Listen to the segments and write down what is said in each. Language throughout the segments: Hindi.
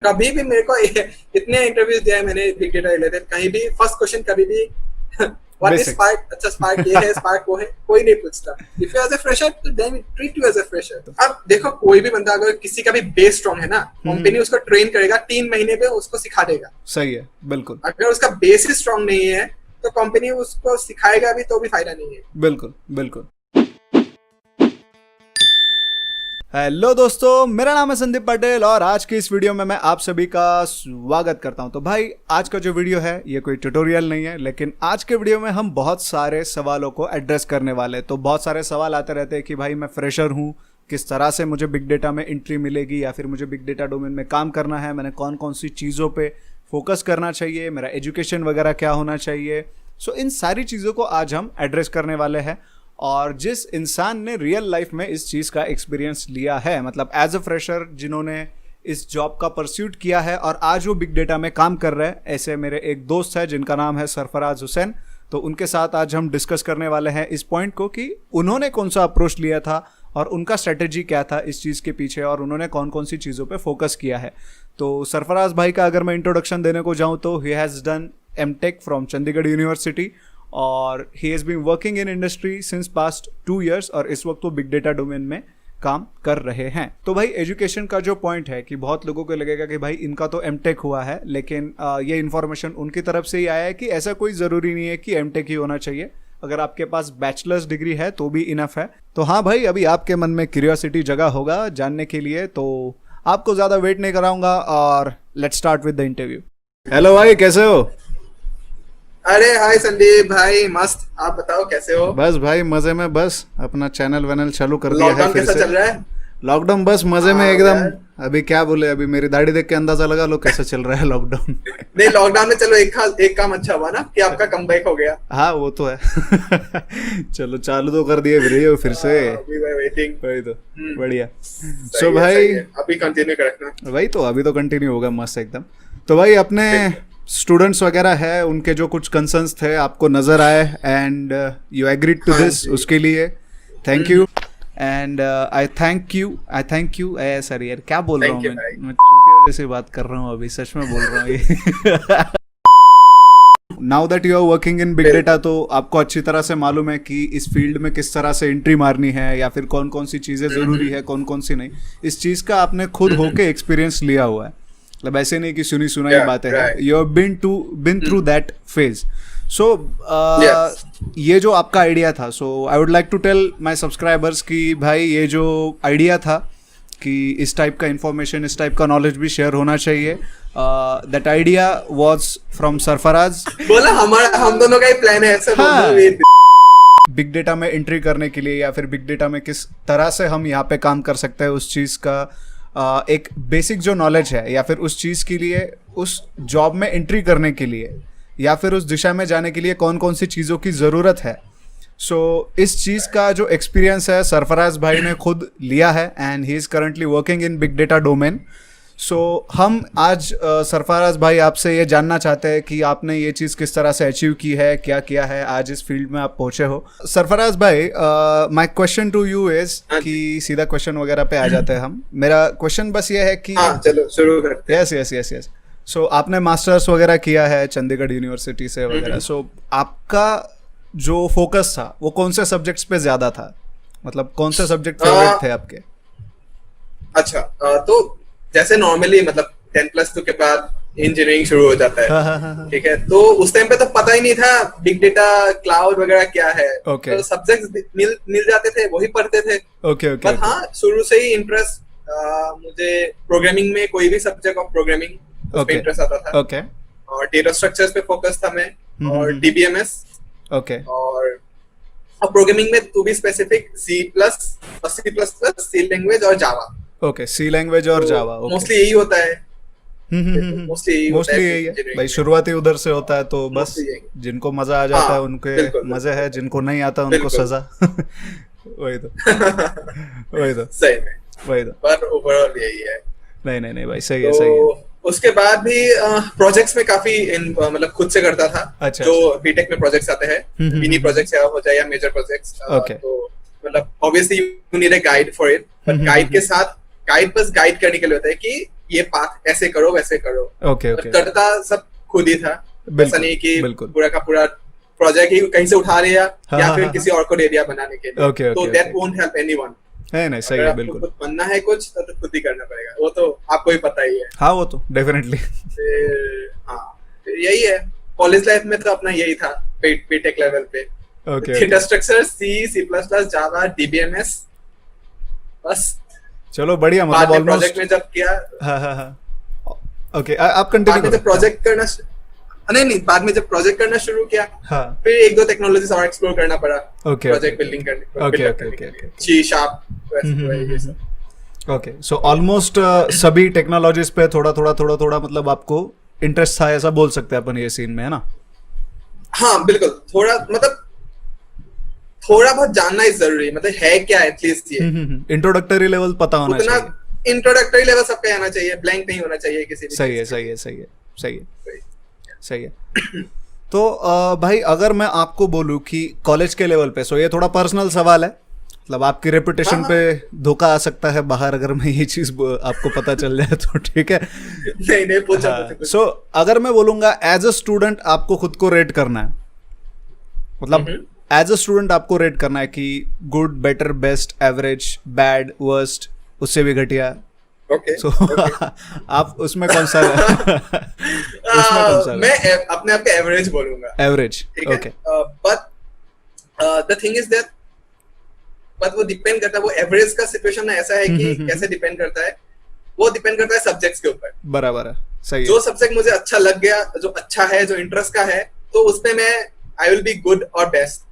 कभी भी मेरे को इतने इंटरव्यूज दिया है मैंने बिग डेटा रिलेटेड, कहीं भी फर्स्ट क्वेश्चन कभी भी व्हाट इज बेसिक्स। स्पार्क, अच्छा स्पार्क ये है, स्पार्क वो है, कोई नहीं पूछता। If you as a fresher तो then treat you as a fresher. अब देखो कोई भी बंदा अगर किसी का भी बेस स्ट्रांग है ना, कंपनी उसको ट्रेन करेगा, 3 महीने में उसको सिखा देगा। सही है, बिल्कुल अगर उसका बेस ही स्ट्रांग नहीं है तो कंपनी उसको सिखाएगा भी तो भी फायदा नहीं है। बिल्कुल बिल्कुल। हेलो दोस्तों, मेरा नाम है संदीप पटेल और आज की इस वीडियो में मैं आप सभी का स्वागत करता हूं। तो भाई आज का जो वीडियो है ये कोई ट्यूटोरियल नहीं है, लेकिन आज के वीडियो में हम बहुत सारे सवालों को एड्रेस करने वाले हैं। तो बहुत सारे सवाल आते रहते हैं कि भाई मैं फ्रेशर हूं, किस तरह से मुझे बिग डेटा में एंट्री मिलेगी, या फिर मुझे बिग डेटा डोमेन में काम करना है, मैंने कौन कौन सी चीज़ों पे फोकस करना चाहिए, मेरा एजुकेशन वगैरह क्या होना चाहिए। सो इन सारी चीज़ों को आज हम एड्रेस करने वाले हैं। और जिस इंसान ने रियल लाइफ में इस चीज़ का एक्सपीरियंस लिया है, मतलब एज अ फ्रेशर जिन्होंने इस जॉब का परस्यूट किया है और आज वो बिग डेटा में काम कर रहे हैं, ऐसे मेरे एक दोस्त है जिनका नाम है सरफराज हुसैन। तो उनके साथ आज हम डिस्कस करने वाले हैं इस पॉइंट को कि उन्होंने कौन सा अप्रोच लिया था और उनका स्ट्रेटेजी क्या था इस चीज़ के पीछे, और उन्होंने कौन कौन सी चीज़ों पे फोकस किया है। तो सरफराज भाई का अगर मैं इंट्रोडक्शन देने को जाऊँ तो he has done MTech from Chandigarh university और he has been working in industry since past 2 years और इस वक्त वो बिग डेटा डोमेन में काम कर रहे हैं। तो भाई एजुकेशन का जो पॉइंट है कि बहुत लोगों को लगेगा कि भाई इनका तो एमटेक हुआ है, लेकिन ये इन्फॉर्मेशन उनकी तरफ से ही आया है कि ऐसा कोई ज़रूरी नहीं है कि एमटेक ही होना चाहिए। अगर आपके पास बैचलर्स डिग्री है तो भी इनफ है। तो हाँ भाई, अभी आपके मन में क्यूरियोसिटी जगह होगा जानने के लिए, तो आपको ज़्यादा वेट नहीं कराऊंगा और let's start with the interview. Hello भाई, कैसे हो? अरे हाय संदीप भाई, मस्त। आप बताओ कैसे हो? बस भाई मजे में, बस अपना चैनल वैनल चालू कर दिया है लॉकडाउन फिर कैसा से। चल रहा है? लॉकडाउन बस मजे में हाँ एकदम। यार। अभी क्या बोले, अभी मेरी दाढ़ी देख के अंदाजा लगा लो कैसा चल रहा है लॉकडाउन। नहीं, लॉकडाउन में चलो एक काम अच्छा हुआ ना कि आपका कमबैक हो गया। हाँ वो तो है। चलो चालू तो कर दिए फिर से। We were waiting। वही तो, बढ़िया। सही सो है, भाई सही है। अभी कंटिन्यू कर रखना। वही तो, अभी तो कंटिन्यू होगा मस्त एकदम। तो भाई अपने स्टूडेंट्स वगैरह है, उनके जो कुछ कंसर्न्स थे आपको नजर आए एंड यू एग्रीड टू हाँ दिस, जी। उसके लिए thank you. And I thank you sir, यार क्या बोल रहा हूँ Thank you, भाई। मैं चूतिया जैसे बात कर रहा हूँ, अभी सच में बोल रहा हूँ ये। Now that you are working in big data, तो आपको अच्छी तरह से मालूम है कि इस फील्ड में किस तरह से एंट्री मारनी है, या फिर कौन कौन सी चीज़ें ज़रूरी है, कौन कौन सी नहीं। इस चीज़ का आपने खुद होके एक्सपीरियंस लिया हुआ है, मतलब ऐसे नहीं कि सुनी सुनाई Yeah, बातें हैं। right. You have been through that phase. So Yes. ये जो आपका आइडिया था, so I would like to tell my subscribers कि भाई ये जो आइडिया था कि इस टाइप का इंफॉर्मेशन, इस टाइप का नॉलेज भी शेयर होना चाहिए, that idea was from Sarfaraz. बोला हम दोनों का ही प्लान है ऐसा हाँ। बोल दो। बिग डेटा में एंट्री करने के लिए, या फिर बिग डेटा में किस तरह से हम यहाँ पे काम कर सकते हैं, उस चीज़ का एक बेसिक जो नॉलेज है, या फिर उस चीज़ के लिए, उस जॉब में एंट्री करने के लिए, या फिर उस दिशा में जाने के लिए कौन कौन सी चीज़ों की ज़रूरत है। सो इस चीज़ का जो एक्सपीरियंस है सरफराज भाई ने खुद लिया है and he is currently working in big data domain. So हम आज सरफराज भाई आपसे ये जानना चाहते हैं कि आपने ये चीज़ किस तरह से अचीव की है, क्या किया है, आज इस फील्ड में आप पहुंचे हो। सरफराज भाई, my question to you is कि सीधा क्वेश्चन वगैरह पे आ जाते हैं हम। मेरा क्वेश्चन बस ये है कि हाँ चलो शुरू करते हैं। यस। सो आपने मास्टर्स वगैरह किया है चंडीगढ़ यूनिवर्सिटी से वगैरह, सो आपका जो फोकस था वो कौन से सब्जेक्ट्स पे ज़्यादा था, मतलब कौन से सब्जेक्ट फेवरेट थे आपके? अच्छा, तो जैसे नॉर्मली मतलब 10+2 के बाद इंजीनियरिंग शुरू हो जाता है। ठीक है, तो उस टाइम पे तो पता ही नहीं था बिग डेटा, क्लाउड वगैरह क्या है। Okay. तो सब्जेक्ट्स मिल जाते थे, वही पढ़ते थे। ओके पर हाँ, शुरू से ही इंटरेस्ट मुझे प्रोग्रामिंग में, कोई भी सब्जेक्ट ऑफ प्रोग्रामिंग उसमें इंटरेस्ट आता था। ओके और डेटा स्ट्रक्चर्स पे फोकस था मैं, और डीबीएमएस, ओके और प्रोग्रामिंग में to be specific C language और जावा। ओके, सी लैंग्वेज और जावा। मोस्टली यही होता है। मोस्टली यही है भाई, शुरुआती उधर से होता है, तो बस Mostly यही। जिनको मजा आ जाता हाँ, है उनके बिल्कुल, मजे है, जिनको नहीं आता उनको बिल्कुल। सजा। वही तो, वही तो, सही में, वही तो। पर ओवरऑल यही है। नहीं भाई, सही है, सही है। तो उसके बाद भी प्रोजेक्ट्स में काफी मतलब खुद से करता था। अच्छा, जो बीटेक में प्रोजेक्ट्स आते हैं, मिनी प्रोजेक्ट्स या हो जाए या मेजर प्रोजेक्ट्स, Okay. तो मतलब obviously you need a guide for it, but guide के साथ गाइड बस गाइड करने के लिए होता है कि ये पाथ ऐसे करो वैसे करो। ओके ओके करता सब खुद ही था, ऐसा नहीं कि बिल्कुल। पूरा का पूरा प्रोजेक्ट ही कहीं से उठा लिया हाँ, या हाँ, फिर हाँ, किसी और को दे दिया बनाने के लिए। ओके, तो okay, that okay. Won't help anyone. है नहीं, सही अगर है, आपको बिल्कुल। खुद बनना है कुछ तो खुद ही करना पड़ेगा, वो तो आपको ही पता ही है। हाँ वो तो डेफिनेटली। फिर हाँ, फिर यही है। कॉलेज लाइफ में तो अपना यही था, बीटेक लेवल पे okay data structure, C plus plus, Java, DBMS, बस। चलो बढ़िया, बाद मतलब में ऑलमोस्ट। प्रोजेक्ट में जब किया, हाँ हाँ हाँ ओके, आप बाद कंटिन्यू में करो। जब प्रोजेक्ट करना नहीं, बाद में जब प्रोजेक्ट करना शुरू किया, हाँ फिर एक दो टेक्नोलॉजीज और एक्सप्लोर करना पड़ा ओके प्रोजेक्ट बिल्डिंग करने ओके, build up ओके, करने ओके, के लिए। ओके। सी शार्प ये सब। ओके, सो ऑलमोस्ट सभी टेक्नोलॉजीज पे थोड़ा थोड़ा मतलब आपको इंटरेस्ट था, ऐसा बोल सकते हैं अपन ये सीन में, है ना? हाँ बिल्कुल, थोड़ा मतलब थोड़ा बहुत जानना ही जरूरी है, मतलब है क्या एटलीस्ट ये इंट्रोडक्टरी लेवल पता होना उतना चाहिए। इंट्रोडक्टरी लेवल सबका आना चाहिए, ब्लैंक नहीं होना चाहिए किसी भी सही है चीज़ सही है सही है सही है पे। सही है। तो भाई अगर मैं आपको बोलूँ कि कॉलेज के लेवल पे, सो ये थोड़ा पर्सनल सवाल है, मतलब आपकी रेपुटेशन हाँ, पे धोखा आ सकता है बाहर अगर मैं ये चीज आपको पता चल जाए तो, ठीक है? नहीं पूछा हाँ, सो अगर मैं बोलूंगा एज अ स्टूडेंट आपको खुद को रेट करना है, मतलब एज अ स्टूडेंट आपको रेट करना है कि good, better, best, average, bad, worst, उससे भी घटिया। ओके सो आप उसमें कौन सा उसमें कौन सा मैं अपने आप का एवरेज बोलूंगा, एवरेज? ठीक है। Okay but the thing is that, but वो डिपेंड करता है, वो एवरेज का सिचुएशन ऐसा है कि कैसे डिपेंड करता है, वो डिपेंड करता है सब्जेक्ट्स के ऊपर। बराबर है, सही है। जो सब्जेक्ट मुझे अच्छा लग गया, जो अच्छा है, जो इंटरेस्ट का है, तो उसमें मैं आई विल बी गुड और बेस्ट।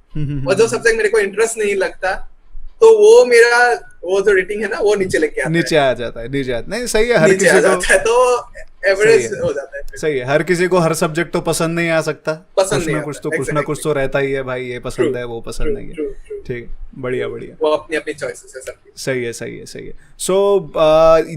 और जो सब्जेक्ट मेरे को इंटरेस्ट नहीं लगता, तो वो मेरा वो जो रेटिंग है ना, वो नीचे लेके आता नीचे आ जाता है, नीचे आता नहीं, सही है। है, हर नीचे आ किसी को जाता है, तो एवरेज सही है। हो जाता है फिर। सही है, हर किसी को हर सब्जेक्ट तो पसंद नहीं आ सकता, पसंद कुछ नहीं ना आता, कुछ तो कुछ ना कुछ तो रहता ही है भाई, ये पसंद है वो पसंद नहीं है। ठीक, बढ़िया बढ़िया, वो अपनी अपनी चॉइसेस है सबकी। सही है सही है सही है। So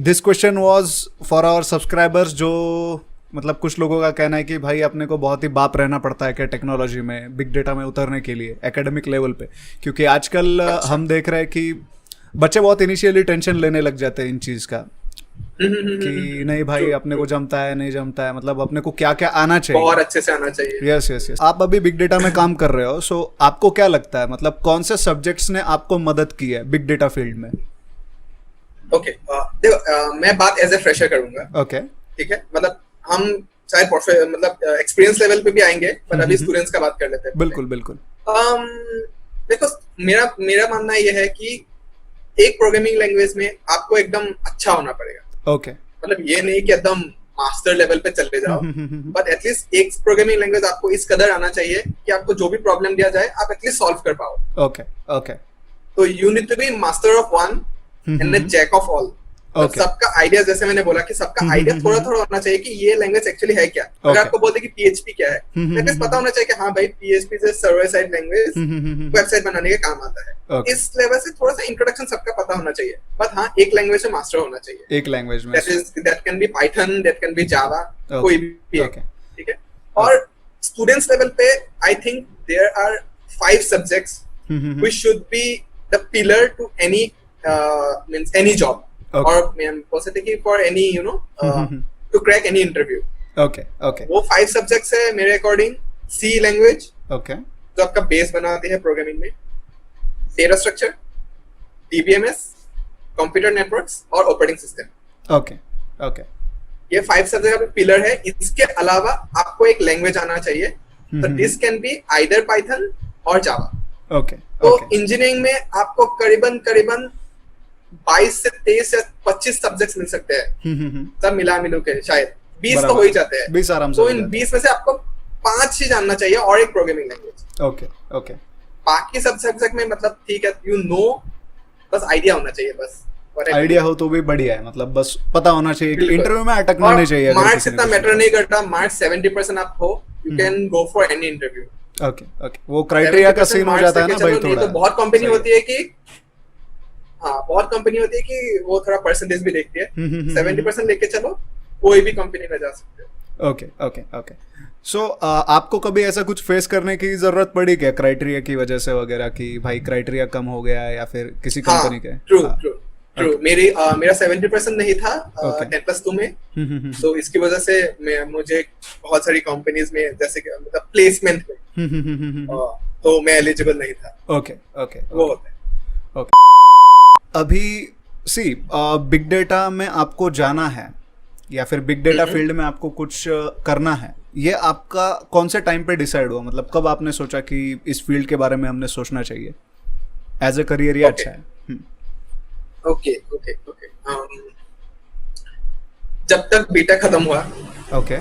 this question was for our subscribers, जो मतलब कुछ लोगों का कहना है कि भाई अपने को बहुत ही बाप रहना पड़ता है क्या टेक्नोलॉजी में, बिग डेटा में उतरने के लिए एकेडमिक लेवल पे, क्योंकि आजकल हम देख रहे हैं कि बच्चे बहुत इनिशियली टेंशन लेने लग जाते हैं इन चीज़ का कि नहीं भाई अपने को जमता है नहीं जमता है, मतलब अपने को क्या क्या आना चाहिए, बहुत अच्छे से आना चाहिए। Yes yes yes. आप अभी बिग डेटा में काम कर रहे हो, सो आपको क्या लगता है, मतलब कौन से सब्जेक्ट्स ने आपको मदद की है बिग डेटा फील्ड में? ओके, देखो, मैं बात एज ए फ्रेशर करूंगा, ओके ठीक है। मतलब हम शायद मतलब एक्सपीरियंस लेवल पे भी आएंगे, पर अभी स्टूडेंट्स का बात कर लेते हैं। बिल्कुल बिल्कुल। देखो, मेरा मानना यह है कि एक प्रोग्रामिंग लैंग्वेज में आपको एकदम अच्छा होना पड़ेगा। ओके, मतलब ये नहीं कि एकदम मास्टर लेवल पे चले जाओ, बट एटलीस्ट एक प्रोग्रामिंग लैंग्वेज आपको इस कदर आना चाहिए कि आपको जो भी प्रॉब्लम दिया जाए आप एटलीस्ट सॉल्व कर पाओ। Okay okay. तो you need to be master of one and the jack of all. सबका आइडिया, जैसे मैंने बोला कि सबका आइडिया थोड़ा थोड़ा होना चाहिए कि ये लैंग्वेज एक्चुअली है क्या। अगर आपको बोलते कि पीएचपी क्या है, तो पता होना चाहिए कि हाँ भाई पीएचपी से सर्वर साइड लैंग्वेज वेबसाइट बनाने के काम आता है। इस लेवल से थोड़ा सा इंट्रोडक्शन सबका पता होना चाहिए, बट हाँ एक लैंग्वेज में मास्टर होना चाहिए। एक लैंग्वेज में that can be Python, that can be Java, कोई भी, ठीक है। और स्टूडेंट्स लेवल पे I think there are 5 subjects which should be the pillar to any means any job, or possibly for any to crack any interview. Okay okay, वो 5 subjects है मेरे according। C language, okay, जो आपका बेस बनाती है प्रोग्रामिंग में, data structure, DBMS, computer networks और ऑपरेटिंग सिस्टम। okay okay, ये 5 सब्जेक्ट का पिलर है। इसके अलावा आपको एक लैंग्वेज आना चाहिए, तो this can be either Python और जावा। okay तो okay, इंजीनियरिंग में आपको करीबन 22 से 23 या 25 सब्जेक्ट्स मिल सकते हैं, सब मिलू के शायद 20 तो हो ही जाते हैं। 20 आराम से। तो इन 20 में से आपको 5 ही जानना चाहिए और एक प्रोग्रामिंग लैंग्वेज। Okay okay. बाकी सब सब्जेक्ट में मतलब ठीक है, बस आइडिया होना चाहिए, बस आइडिया हो तो भी बढ़िया है, मतलब बस पता होना चाहिए कि इंटरव्यू में अटकना नहीं चाहिए। मार्क्स इतना मैटर नहीं करता, मार्क्स 70% आप हो, you can go for any interview. Okay okay, वो क्राइटेरिया का सीन हो जाता है ना भाई थोड़ा। तो बहुत कंपनी होती है कि बहुत कंपनी होती है कि वो थोड़ा परसेंटेज भी देखती है। 70% लेके चलो, कोई भी कंपनी में जा सकते हो। Okay okay okay. सो आपको कभी ऐसा कुछ फेस करने की जरूरत पड़ी क्या क्राइटेरिया की वजह से वगैरह, कि भाई क्राइटेरिया कम हो गया है या फिर किसी कंपनी के? True true. ट्रू, मेरा 70% नहीं था 10+2 में, तो इसकी वजह से मुझे बहुत सारी कंपनीज में जैसे कि मतलब प्लेसमेंट में तो मैं एलिजिबल नहीं था। ओके ओके, वो होता है। अभी सी बिग डेटा में आपको जाना है या फिर बिग डेटा फील्ड में आपको कुछ करना है, ये आपका कौन से टाइम पे डिसाइड हुआ? मतलब कब आपने सोचा कि इस फील्ड के बारे में हमने सोचना चाहिए एज अ करियर, ये अच्छा है? ओके ओके ओके, जब तक बीटा खत्म हुआ ओके,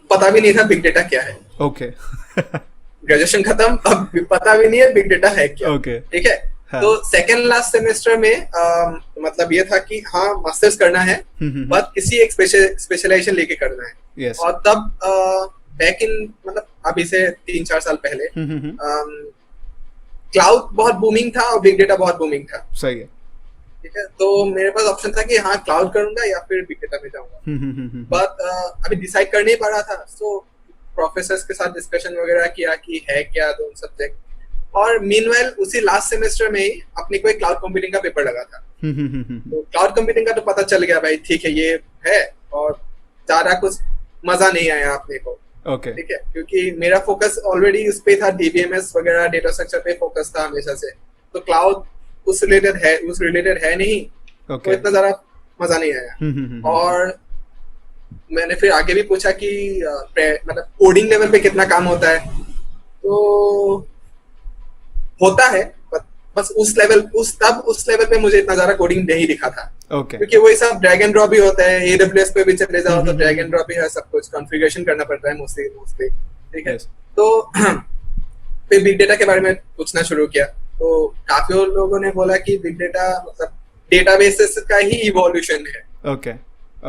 पता भी नहीं था बिग डेटा क्या है। ओके ग्रेजुएशन खत्म, अब पता भी नहीं है बिग डेटा है क्या। ओके, ठीक है। हाँ. तो सेकेंड लास्ट सेमेस्टर में मतलब ये था कि हाँ मास्टर्स करना है, बट किसी एक स्पेशलाइजेशन लेके करना है। yes. और तब बैक इन मतलब अभी से 3-4 साल पहले क्लाउड बहुत बूमिंग था और बिग डेटा बहुत बूमिंग था। सही है। ठीक है, तो मेरे पास ऑप्शन था कि हाँ क्लाउड करूंगा या फिर बिग डेटा में जाऊंगा, बट अभी डिसाइड कर नहीं पा रहा था। सो प्रोफेसर्स के साथ डिस्कशन वगैरह किया कि है क्या दोनों सब्जेक्ट, और मीनवाइल उसी लास्ट सेमेस्टर में ही अपने को एक क्लाउड कंप्यूटिंग का पेपर लगा था। तो क्लाउड कंप्यूटिंग का तो पता चल गया भाई ठीक है ये है, और ज्यादा कुछ मजा नहीं आया अपने को। ओके, ठीक है, क्योंकि मेरा फोकस ऑलरेडी उस पे था, डीबीएमएस वगैरह डेटा स्ट्रक्चर पे फोकस था हमेशा से, तो क्लाउड उस रिलेटेड है नहीं। तो इतना ज्यादा मजा नहीं आया। और मैंने फिर आगे भी पूछा कि मतलब कोडिंग लेवल पे कितना काम होता है, तो होता है बस उस लेवल पे मुझे इतना ज्यादा कोडिंग नहीं दिखा था। क्योंकि वही सब ड्रैग एंड ड्रॉप भी होता है, AWS पे भी चले जाओ तो ड्रैग एंड ड्रॉप ही है, सब कुछ कॉन्फ़िगरेशन करना पड़ता है मोस्टली। ठीक है, तो फिर बिग डेटा के बारे में पूछना शुरू किया, तो काफी लोगों ने बोला कि बिग डेटा मतलब डेटाबेसेस का ही इवोल्यूशन है। ओके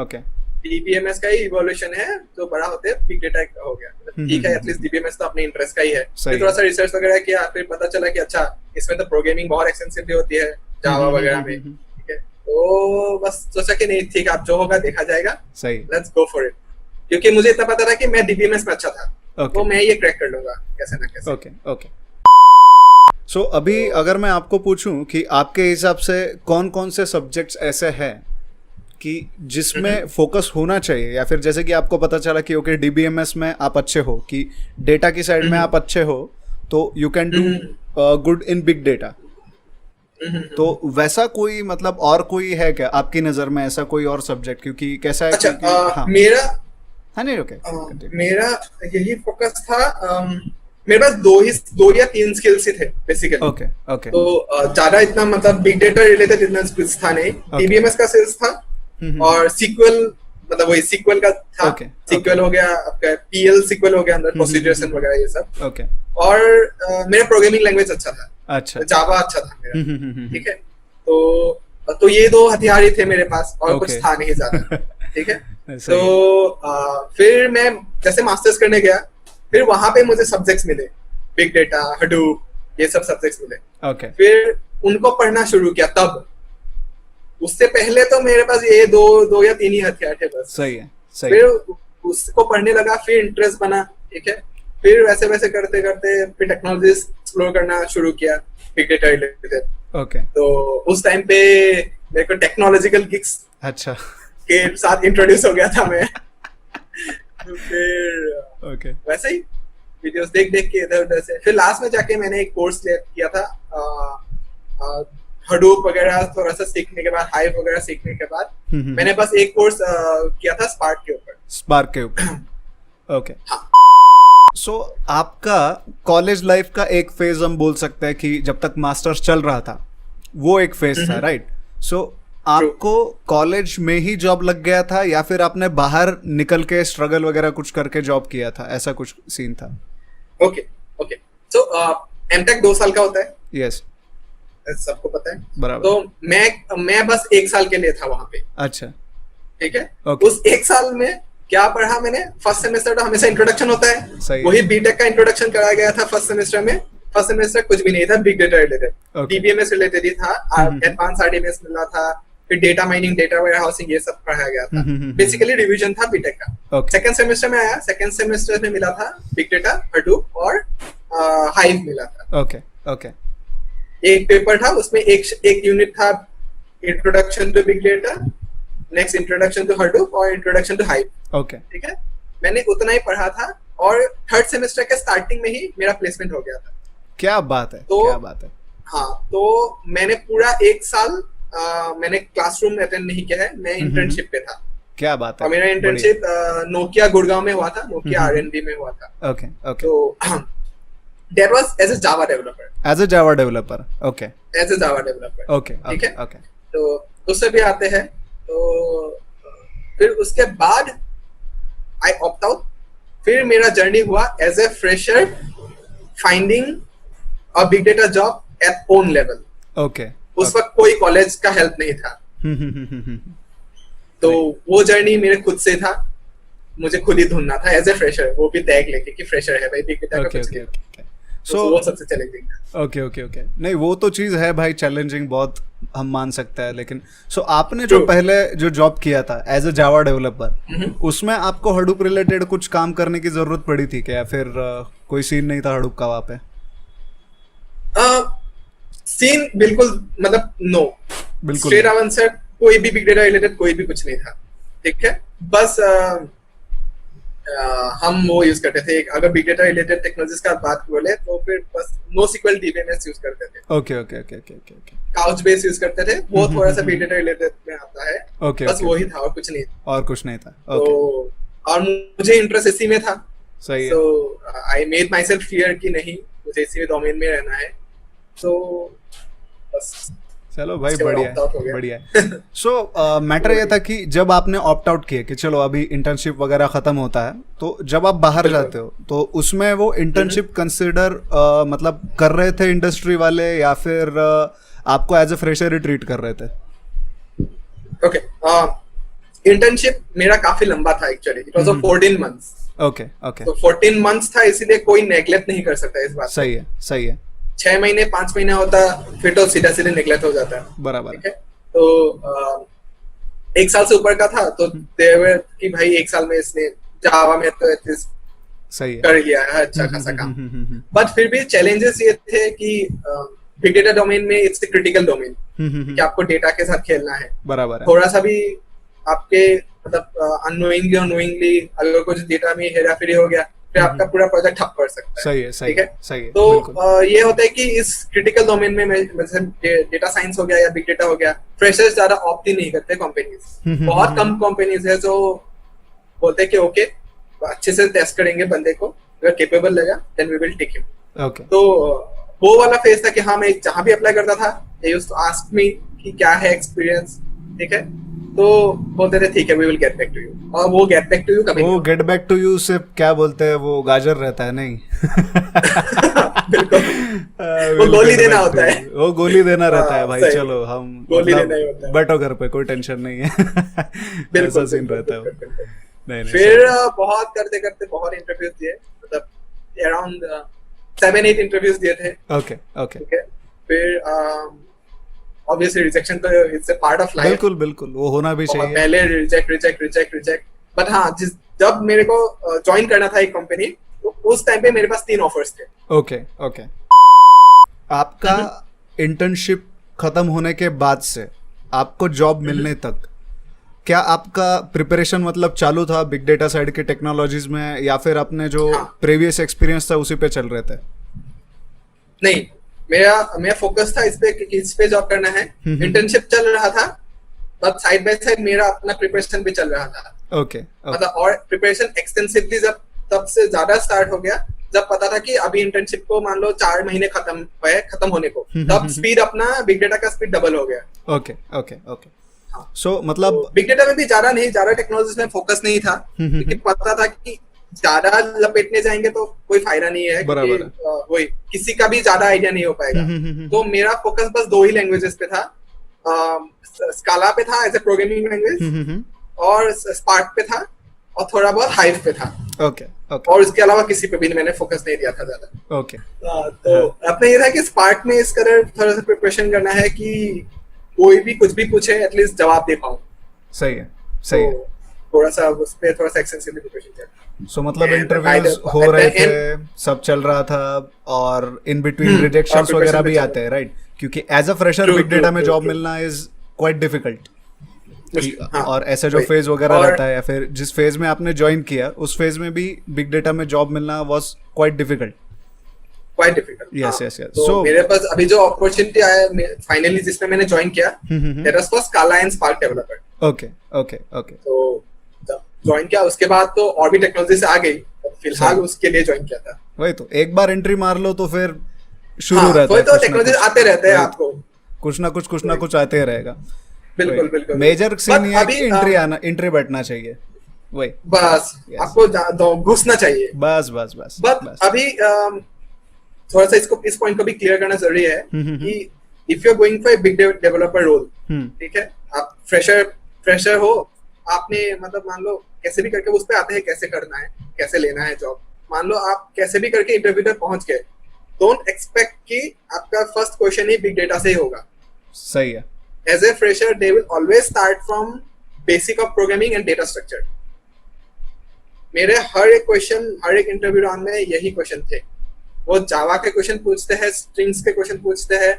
ओके, डीबीएमएस का ही इवोल्यूशन है, जो बड़ा होते हैं बिग डेटा हो गया। ठीक है, एटलीस्ट डीबीएमएस तो अपने इंटरेस्ट का ही है। फिर थोड़ा सा रिसर्च वगैरह किया, फिर पता चला कि अच्छा इसमें तो प्रोग्रामिंग बहुत एक्सटेंसिवली होती है जावा वगैरह में। ठीक है, तो बस सोचा कि नहीं ठीक है, अब जो होगा देखा जाएगा, सही, लेट्स गो फॉर इट। क्योंकि मुझे इतना पता था कि मैं डीबीएमएस में अच्छा था, तो मैं ये क्रैक कर लूंगा कैसे ना कैसे। Okay okay. सो अभी अगर मैं आपको पूछूं कि आपके हिसाब से कौन कौन से सब्जेक्ट्स ऐसे हैं कि जिसमें फोकस होना चाहिए, या फिर जैसे कि आपको पता चला कि ओके डीबीएमएस में आप अच्छे हो, कि डेटा की साइड में आप अच्छे हो, तो you can do good in big data, तो वैसा कोई मतलब और कोई है क्या आपकी नजर में ऐसा कोई और सब्जेक्ट? क्योंकि कैसा है, अच्छा, हाँ नहीं ओके, मेरा यही फोकस था। मेरे पास दो या तीन स्किल्स ही थे बेसिकली। ओके ओके, तो ज्यादा इतना मतलब बिग डेटा रिलेटेड इतना स्किल्स था नहीं। डीबीएमएस का स्किल्स था, और सीक्वल मतलब वही सीक्वल का था। सीक्वल हो गया आपका, पीएल सीक्वल हो गया अंदर, प्रोसीजर्स वगैरह ये सब। ओके, और मेरा प्रोग्रामिंग लैंग्वेज अच्छा था, अच्छा जावा अच्छा था मेरा। ठीक है, तो ये दो हथियार ही थे मेरे पास, और कुछ था नहीं ज्यादा। ठीक है, तो फिर मैं जैसे मास्टर्स करने गया, फिर वहां पे मुझे सब्जेक्ट्स मिले, बिग डेटा, हडूप, ये सब सब्जेक्ट्स मिले। ओके, फिर उनको पढ़ना शुरू किया तब। उससे पहले तो मेरे पास ये दो या तीन ही हथियार थे बस। सही है, सही। फिर उसको पढ़ने लगा, फिर इंटरेस्ट बना। ठीक है, फिर वैसे वैसे करते करते फिर टेक्नोलॉजीज एक्सप्लोर करना शुरू किया बिग डेटा रिलेटेड। ओके, तो उस टाइम पे मेरे को टेक्नोलॉजिकल गिग्स अच्छा के साथ इंट्रोड्यूस हो गया था मैं। फिर ओके, वैसे ही वीडियोस देख देख के इधर उधर से, फिर लास्ट में जाके मैंने एक कोर्स किया था हडूप वगैरह थोड़ा सा सीखने के बाद, हाइव वगैरह सीखने के बाद मैंने बस एक कोर्स किया था स्पार्क के ऊपर। ओके, सो आपका कॉलेज लाइफ का एक फेज हम बोल सकते हैं कि जब तक मास्टर्स चल रहा था वो एक फेज था, राइट? सो आपको कॉलेज में ही जॉब लग गया था, या फिर आपने बाहर निकल के स्ट्रगल वगैरह कुछ करके जॉब किया था, ऐसा कुछ सीन था? ओके ओके, सो एमटेक 2 साल का होता है। यस, सबको पता है बराबर। तो मैं बस 1 साल के लिए था वहां पे। अच्छा, ठीक है, उस 1 साल में क्या पढ़ा मैंने? फर्स्ट सेमेस्टर तो हमेशा इंट्रोडक्शन होता है, वही बीटेक का इंट्रोडक्शन कराया गया था फर्स्ट सेमेस्टर में। फर्स्ट सेमेस्टर कुछ भी नहीं था big data related, DBMS related ही था, एडवांस आरडीएमएस मिला था, फिर डेटा माइनिंग, डेटा वेयरहाउसिंग, ये सब पढ़ाया गया था। बेसिकली रिवीजन था बीटेक का। सेकंड सेमेस्टर में आया, सेकंड सेमेस्टर में मिला था बिग डेटा, हडूप और हाइव मिला था। ओके ओके, एक पेपर था, उसमें एक यूनिट था introduction to big data, next introduction to Hadoop और इंट्रोडक्शन टू हाइप। ओके ठीक है, मैंने उतना ही पढ़ा था और थर्ड सेमेस्टर के स्टार्टिंग में ही मेरा प्लेसमेंट हो गया था। क्या बात है, तो क्या बात है। हाँ, तो मैंने पूरा एक साल मैंने क्लासरूम अटेंड नहीं किया है, मैं इंटर्नशिप पे था। क्या बात है। और मेरा इंटर्नशिप नोकिया गुड़गांव में हुआ था, नोकिया R&D में हुआ था। Okay okay. तो that was as a Java developer. As a Java developer. Okay As a Java developer. Okay ठीक है? ओके। तो उससे भी आते हैं। तो फिर उसके बाद I opt out. फिर मेरा जर्नी हुआ as a fresher finding a big data job at own level. Okay. उस वक्त कोई कॉलेज का हेल्प नहीं था, तो वो जर्नी मेरे खुद से था, मुझे खुद ही ढूंढना था एज ए फ्रेशर, वो भी टैग लेके कि फ्रेशर है भाई, बिग डेटा का ओके कुछ ओके नहीं। ओके। तो वो सबसे चैलेंजिंग था। Okay okay okay. नहीं वो तो चीज है भाई, चैलेंजिंग बहुत हम मान सकते हैं, लेकिन सो आपने जो पहले जो जॉब किया था एज अ जावा डेवलपर, उसमें आपको हडूप रिलेटेड कुछ काम करने की जरूरत पड़ी थी क्या, या फिर कोई सीन नहीं था हडूप का वहाँ पे? सीन बिल्कुल, मतलब नो, बिल्कुल स्ट्रेट आंसर, कोई भी बिग डेटा रिलेटेड कोई भी कुछ नहीं था। ठीक है, बस हम वो यूज करते थे, अगर बिग डेटा रिलेटेड टेक्नोलॉजीज का बात बोले तो फिर बस NoSQL DBMS यूज करते थे। Okay okay okay okay okay. Couch base use करते थे, वो थोड़ा सा बिग डेटा रिलेटेड में आता है। ओके बस वही था और कुछ नहीं। और कुछ नहीं था। तो और मुझे इंटरेस्ट इसी में था, सही है। So I made myself clear कि नहीं, मुझे इसी डोमेन में रहना है। तो बस चलो भाई, उसके बाद बढ़िया opt out हो है, गया। बढ़िया है। सो मैटर ये था कि जब आपने ऑप्ट आउट किए कि चलो अभी इंटर्नशिप वगैरह खत्म होता है, तो जब आप बाहर जाते हो तो उसमें वो इंटर्नशिप कंसिडर मतलब कर रहे थे इंडस्ट्री वाले, या फिर आपको एज अ फ्रेशर ही ट्रीट कर रहे थे? ओके, इंटर्नशिप मेरा काफी लंबा था actually, it was 14 months. Okay okay. तो 14 मंथ्स था, इसीलिए कोई नेग्लेक्ट नहीं कर सकता इस बात। सही है, सही है। 6 महीने 5 महीने होता फिर तो सीधा सीधे नेग्लेक्ट हो जाता है। बराबर। ठीक है, तो एक साल से ऊपर का था, तो देवर कि भाई एक साल में इसने जावा में तो एटलीस्ट सही है, कर लिया है अच्छा खासा काम। बट फिर भी चैलेंजेस ये थे कि बिग डेटा डोमेन में इट्स द क्रिटिकल डोमेन, कि आपको डेटा के साथ खेलना है। बराबर है। थोड़ा सा भी आपके मतलब अननोइंगली और नोइंगली अगर कुछ डेटा में हेराफेरी हो गया, फिर आपका पूरा प्रोजेक्ट ठप पड़ सकता है। सही है, सही ठीक है, है, सही है। तो ये होता है कि इस क्रिटिकल डोमेन में डेटा साइंस हो गया या बिग डेटा हो गया, फ्रेशर्स ज्यादा ऑप्ट ही नहीं करते कंपनीज। बहुत कम कंपनीज है जो बोलते हैं कि ओके अच्छे से टेस्ट करेंगे बंदे को, अगर केपेबल लगा then we will take him. Okay. तो वो वाला फेज था कि हाँ, मैं जहां भी अप्लाई करता था they used to ask me कि क्या है एक्सपीरियंस। ठीक है, तो बोलते थे ठीक है we will get back to you, और वो गेट बैक टू यू कभी वो गेट बैक टू यू से क्या बोलते हैं, वो गाजर रहता है नहीं? बिल्कुल, वो गोली देना होता है। वो गोली देना रहता है भाई। सही। चलो हम गोली देना ही होता है। बैठो घर पे, कोई टेंशन नहीं है। ऐसा सीन रहता है। नहीं नहीं। फिर बहुत करते करते बहुत इंटरव्यूज दिए, मतलब अराउंड 7-8 इंटरव्यूज दिए थे। Okay okay. ठीक है, फिर ऑब्वियसली रिजेक्शन तो it's a part of life. बिल्कुल बिल्कुल, वो होना भी चाहिए। पहले रिजेक्ट। बट हाँ, जब मेरे को ज्वाइन करना था एक कंपनी, तो उस टाइम पे मेरे पास 3 ऑफर्स थे। Okay okay. आपका इंटर्नशिप खत्म होने के बाद से आपको जॉब मिलने तक क्या आपका प्रिपरेशन मतलब चालू था बिग डेटा साइड के टेक्नोलॉजीज में, या फिर अपने जो प्रीवियस एक्सपीरियंस था उसी पे चल रहे थे? नहीं, मेरा फोकस था इस पे कि इस पे जॉब करना है। इंटर्नशिप चल रहा था, बट साइड बाय साइड मेरा अपना प्रिपरेशन भी चल रहा था। ओके। मतलब और प्रिपरेशन एक्सटेंसिवली जब तब से ज्यादा स्टार्ट हो गया जब पता था कि अभी इंटर्नशिप को मान लो 4 महीने खत्म होने को, तब स्पीड अपना बिग डेटा का स्पीड डबल हो गया। Okay okay okay. सो मतलब बिग डेटा में भी ज्यादा टेक्नोलॉजीज में फोकस नहीं था, लेकिन पता था कि ज्यादा लपेटने जाएंगे तो कोई फायदा नहीं है, बराबर क्योंकि वही किसी का भी ज्यादा आइडिया नहीं हो पाएगा। तो मेरा फोकस बस 2 ही लैंग्वेजेस पे था, स्काला पे था एज ए प्रोग्रामिंग लैंग्वेज, और स्पार्क पे था, और थोड़ा बहुत हाइव पे था। Okay okay. और इसके अलावा किसी पे भी मैंने फोकस नहीं दिया था ज्यादा। ओके। तो अपना ये था कि स्पार्क में इस कदर थोड़ा सा प्रिपरेशन करना है कि कोई भी कुछ भी पूछे एटलीस्ट जवाब दे पाऊं। सही है, सही है। थोड़ा सा उस पे थोड़ा सा एक्सटेंसिवली प्रिपरेशन किया। सो मतलब इंटरव्यूज हो रहे थे, सब चल रहा था, और इन बिटवीन रिजेक्शंस वगैरह भी आते हैं, राइट? क्योंकि as a fresher big data में जॉब मिलना इज क्वाइट डिफिकल्ट। हाँ, और ऐसा जो फेज वगैरह रहता है या फिर जिस फेज में आपने ज्वाइन किया उस फेज में भी बिग डेटा में जॉब मिलना was quite difficult. Yes yes yes. तो मेरे पास अभी जो अपॉर्चुनिटी आया फाइनली जिसमें मैंने ज्वाइन किया that was for स्काला and spark developer. Okay okay okay. तो जब ज्वाइन किया उसके बाद तो और भी टेक्नोलॉजी से आ गई, फिलहाल उसके लिए ज्वाइन किया था। वही तो, एक बार एंट्री मार लो तो फिर शुरू रहता है, तो टेक्नोलॉजी आते रहते हैं आपको, कुछ ना कुछ आते रहेगा। बिल्कुल बिल्कुल। मेजर सीन ये है कि एंट्री बैठना चाहिए, वही बस आपको घुसना चाहिए, बस बस बस। बट अभी थोड़ा सा इस पॉइंट को भी क्लियर करना जरूरी है कि if you are going for big developer role, ठीक है, आप फ्रेशर हो, आपने मतलब मान लो कैसे भी करके उस पे आते हैं कैसे करना है, कैसे लेना है जॉब, मान लो आप कैसे भी करके इंटरव्यू तक पहुंच गए, डोंट एक्सपेक्ट कि आपका फर्स्ट क्वेश्चन ही बिग डेटा से ही होगा। सही है। As a fresher they will always start from basic of programming and data structure. मेरे हर एक इंटरव्यू राउंड में यही क्वेश्चन थे। वो जावा के क्वेश्चन पूछते हैं, स्ट्रिंग्स के क्वेश्चन पूछते हैं,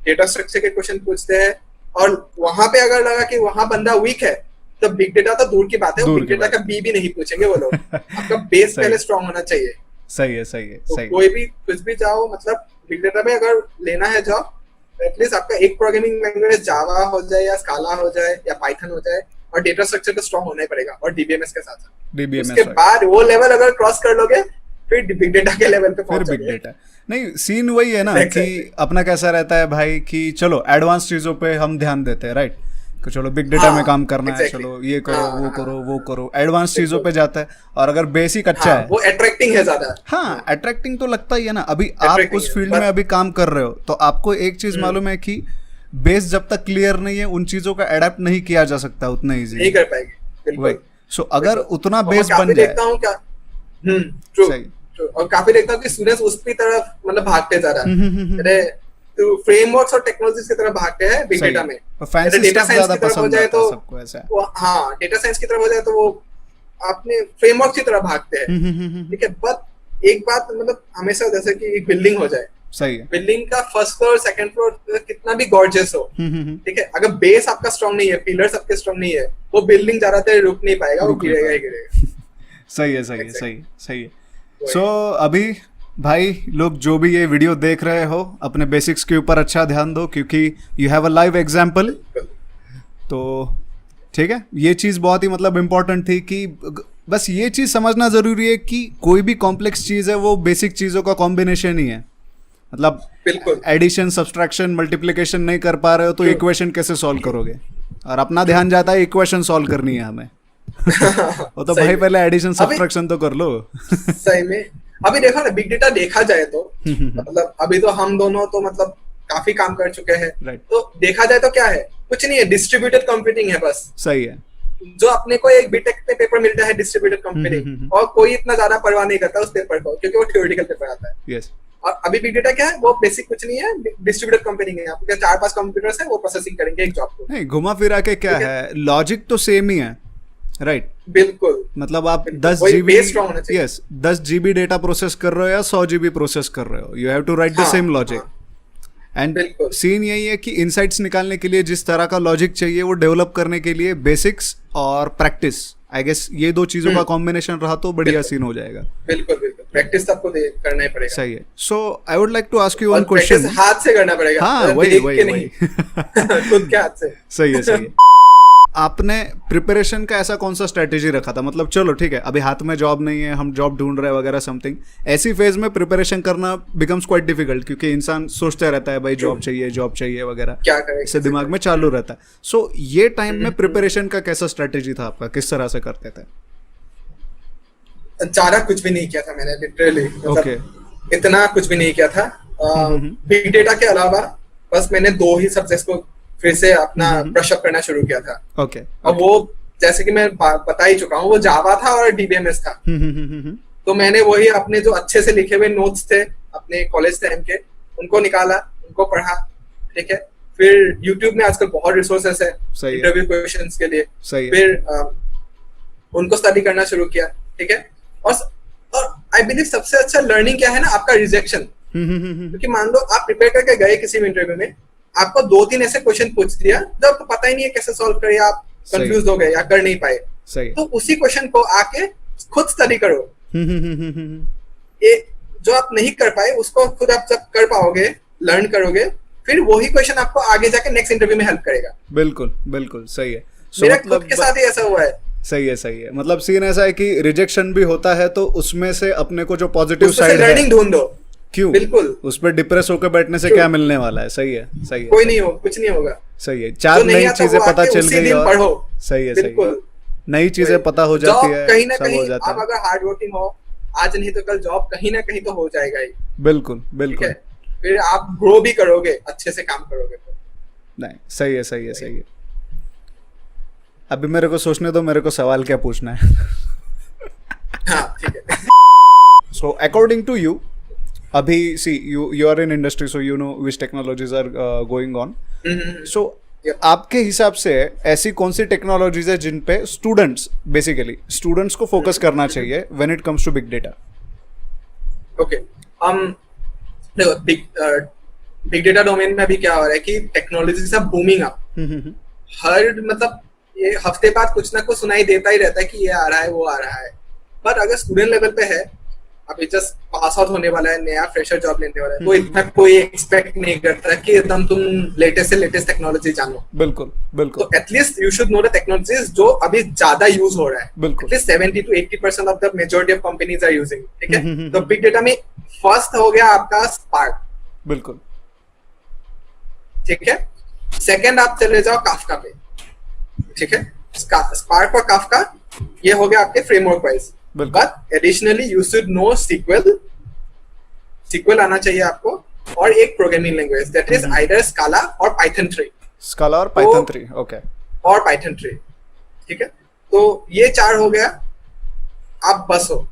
डेटा स्ट्रक्चर के क्वेश्चन पूछते हैं, और वहां पे अगर लगा कि वहां बंदा वीक है तो बिग डेटा तो दूर की बात है, बिग डेटा का बी भी नहीं पूछेंगे वो लोग। आपका बेस पहले स्ट्रांग होना चाहिए। सही है सही है तो सही। कोई भी कुछ भी जाओ, मतलब बिग डेटा में अगर लेना है जॉब एटलीस्ट आपका एक प्रोग्रामिंग लैंग्वेज जावा हो जाए या स्काला हो जाए या पाइथन हो जाए, और डेटा स्ट्रक्चर तो स्ट्रांग होना ही पड़ेगा, और डीबीएमएस के साथ डीबीएमएस उसके बाद वो लेवल अगर क्रॉस कर लोगे फिर बिग डेटा के लेवल पे फिर बिग डेटा। नहीं, सीन वही है ना कि अपना कैसा रहता है भाई कि चलो एडवांस चीजों पे हम ध्यान देते हैं, राइट, कि चलो बिग डेटा में काम करना है, चलो ये करो वो करो, एडवांस चीजों पे जाता है। और अगर बेसिक अच्छा है, वो अट्रैक्टिंग है ज्यादा। हाँ, अट्रैक्टिंग तो लगता ही है ना। अभी आप उस फील्ड में अभी काम कर रहे हो तो आपको एक चीज मालूम है कि बेस जब तक क्लियर नहीं है उन चीजों का एडेप्ट नहीं किया जा सकता उतना इजी, नहीं कर पाएंगे। वही। सो अगर उतना बेस बन जाए, देखता हूँ क्या ट्रू, और काफी देखता हूँ कि स्टूडेंट्स उसकी तरफ मतलब भागते जा रहा है, तो फ्रेमवर्क्स और टेक्नोलॉजीज की तरफ भागते हैं बिग डेटा में। डेटा साइंस की तरफ हो जाए तो हाँ, डेटा साइंस की तरफ हो जाए तो वो अपने फ्रेमवर्क की तरफ भागते हैं, ठीक है। बट एक बात मतलब हमेशा, जैसे कि एक बिल्डिंग हो जाए, सही है, बिल्डिंग का फर्स्ट फ्लोर सेकंड फ्लोर कितना भी गॉर्जियस हो, ठीक है, अगर बेस आपका स्ट्रांग नहीं है, पिलर्स आपके स्ट्रांग नहीं है, वो बिल्डिंग ज्यादातर रुक नहीं पाएगा, वो गिरेगा ही गिरेगा। सही है सही है सही सही है। सो अभी भाई लोग जो भी ये वीडियो देख रहे हो, अपने बेसिक्स के ऊपर अच्छा ध्यान दो, क्योंकि you have a live example. तो ठीक है, ये चीज़ बहुत ही मतलब इम्पोर्टेंट थी कि बस ये चीज़ समझना ज़रूरी है कि कोई भी कॉम्प्लेक्स चीज़ है वो बेसिक चीज़ों का कॉम्बिनेशन ही है। मतलब बिल्कुल एडिशन, सब्सट्रैक्शन, मल्टीप्लिकेशन नहीं कर पा रहे हो तो इक्वेशन कैसे सॉल्व करोगे? और अपना ध्यान जाता है इक्वेशन सॉल्व करनी है हमें। वो तो भाई पहले एडिशन सब्सट्रैक्शन तो कर लो। सही में अभी देखो ना, बिग डेटा देखा जाए तो मतलब अभी तो हम दोनों तो मतलब काफी काम कर चुके हैं, तो देखा जाए तो क्या है, कुछ नहीं है, डिस्ट्रीब्यूटेड कंप्यूटिंग है बस। सही है। जो अपने को एक बीटेक में पेपर मिलता है डिस्ट्रीब्यूटेड कंप्यूटिंग, और कोई इतना ज्यादा परवाह नहीं करता उस पेपर को, क्योंकि वो थ्योरेटिकल पेपर आता है। यस। और अभी बिग डेटा क्या है, वो बेसिक कुछ नहीं है, डिस्ट्रीब्यूटेड कंप्यूटिंग है। आपके 4-5 कंप्यूटर्स है, वो प्रोसेसिंग करेंगे एक जॉब को। नहीं, घुमा फिरा के क्या है, लॉजिक तो सेम ही है, राइट। बिल्कुल, मतलब आप 10 GB डेटा प्रोसेस कर रहे हो या 100 GB प्रोसेस कर रहे हो, you have to write the same logic. And scene यही है कि इनसाइट्स निकालने के लिए जिस तरह का लॉजिक चाहिए वो डेवलप करने के लिए बेसिक्स और प्रैक्टिस, आई गेस ये दो चीजों का कॉम्बिनेशन रहा तो बढ़िया सीन हो जाएगा। बिल्कुल बिल्कुल, प्रैक्टिस आपको करना ही पड़ेगा। सही है। So I would like to ask you one question. हाथ से करना पड़ेगा। हाँ, वही खुद के हाथ से। सही है सही है। आपने प्रिपरेशन का ऐसा कौन सा स्ट्रेटेजी रखा था? मतलब चलो ठीक है, अभी हाथ में जॉब नहीं है, हम जॉब ढूंढ रहे हैं वगैरह समथिंग, ऐसी फेज में प्रिपरेशन करना बिकम्स क्वाइट डिफिकल्ट, क्योंकि इंसान सोचता रहता है भाई जॉब चाहिए वगैरह, क्या करें, इससे दिमाग में चालू रहता है। सो ये टाइम में प्रिपरेशन का कैसा स्ट्रेटेजी था आपका, किस तरह से करते थे? ज्यादा कुछ भी नहीं किया था मैंने, लिटरली ओके, इतना कुछ भी नहीं किया था। बिग डेटा के अलावा बस मैंने 2 ही सब्जेक्ट्स को फिर से अपना ब्रश अप करना शुरू किया था। ओके। और वो जैसे कि मैं बता ही चुका हूँ, वो जावा था और डीबीएमएस था। तो मैंने वही अपने जो अच्छे से लिखे हुए नोट्स थे अपने कॉलेज टाइम के, उनको निकाला, उनको पढ़ा, ठीक है। फिर यूट्यूब में आजकल बहुत रिसोर्सेस है इंटरव्यू क्वेश्चंस के लिए, फिर उनको स्टडी करना शुरू किया, ठीक है। और आई बिलीव सबसे अच्छा लर्निंग क्या है ना, आपका रिजेक्शन। क्योंकि मान लो आप प्रिपेयर करके गए किसी भी इंटरव्यू में, आपको 2-3 ऐसे क्वेश्चन पूछ दिया जब आपको पता ही नहीं है कैसे सॉल्व करें, आप कंफ्यूज हो गए या कर नहीं पाए, सही। तो उसी क्वेश्चन को आके खुद स्टडी करो। ये जो आप नहीं कर पाए उसको खुद आप जब कर पाओगे, लर्न करोगे, फिर वही क्वेश्चन आपको आगे जाके नेक्स्ट इंटरव्यू में हेल्प करेगा। बिल्कुल बिल्कुल सही है। मेरा खुद के साथ ही ऐसा हुआ है। सही है, सही है। मतलब सीन ऐसा है कि रिजेक्शन भी होता है तो उसमें से अपने को जो पॉजिटिव साइड है लर्निंग ढूंढ दो। क्यों? बिल्कुल। उस पर डिप्रेस होकर बैठने से क्या मिलने वाला है? सही है, सही है। कोई नहीं हो, कुछ नहीं होगा। सही है। 4 नई चीजें पता चल गई और पढ़ो। सही है, सही है। नई चीजें पता हो जाती है, कहीं ना सब कहीं हो जाता आप अगर हार्ड वर्किंग हो, आज नहीं तो कल जॉब कहीं ना कहीं तो हो जाएगा ही। बिल्कुल बिल्कुल। फिर आप ग्रो भी करोगे, अच्छे से काम करोगे तो। नहीं, सही है, सही है, सही है। अभी मेरे को सोचने दो, मेरे को सवाल क्या पूछना है। हाँ, ठीक है। सो अकॉर्डिंग टू यू, अभी see you are in industry, so you know which technologies are going on. So आपके हिसाब से ऐसी कौन सी टेक्नोलॉजीज है जिन पे बेसिकली स्टूडेंट्स को फोकस करना चाहिए when it comes to big data? Okay, देखो बिग डेटा डोमेन में अभी क्या हो रहा है कि टेक्नोलॉजी सब बूमिंग अप। हर मतलब ये हफ्ते बाद कुछ ना कुछ सुनाई देता ही रहता है कि ये आ रहा है, वो आ रहा है। पर अगर स्टूडेंट लेवल पे है, अभी जस्ट पास आउट होने वाला है, नया फ्रेशर जॉब लेने वाला है, तो इतना कोई एक्सपेक्ट नहीं करता कि एकदम तुम लेटेस्ट से लेटेस्ट टेक्नोलॉजी जानो। बिल्कुल बिल्कुल। तो at least you should know the technologies जो अभी ज्यादा यूज हो रहा है। बिल्कुल। At least 70 to 80% of the majority of companies are using. ठीक है, तो बिग डेटा में फर्स्ट हो गया आपका स्पार्क। बिल्कुल। ठीक है, सेकंड आप चले जाओ काफका पे। ठीक है, स्पार्क और काफका ये हो गया आपके framework wise. But additionally you should know SQL आना चाहिए आपको, और एक programming language that is either Scala or Python 3। स्काला or Python 3, okay. और पाइथन 3। ठीक है, तो ये 4 हो गया, आप बस हो,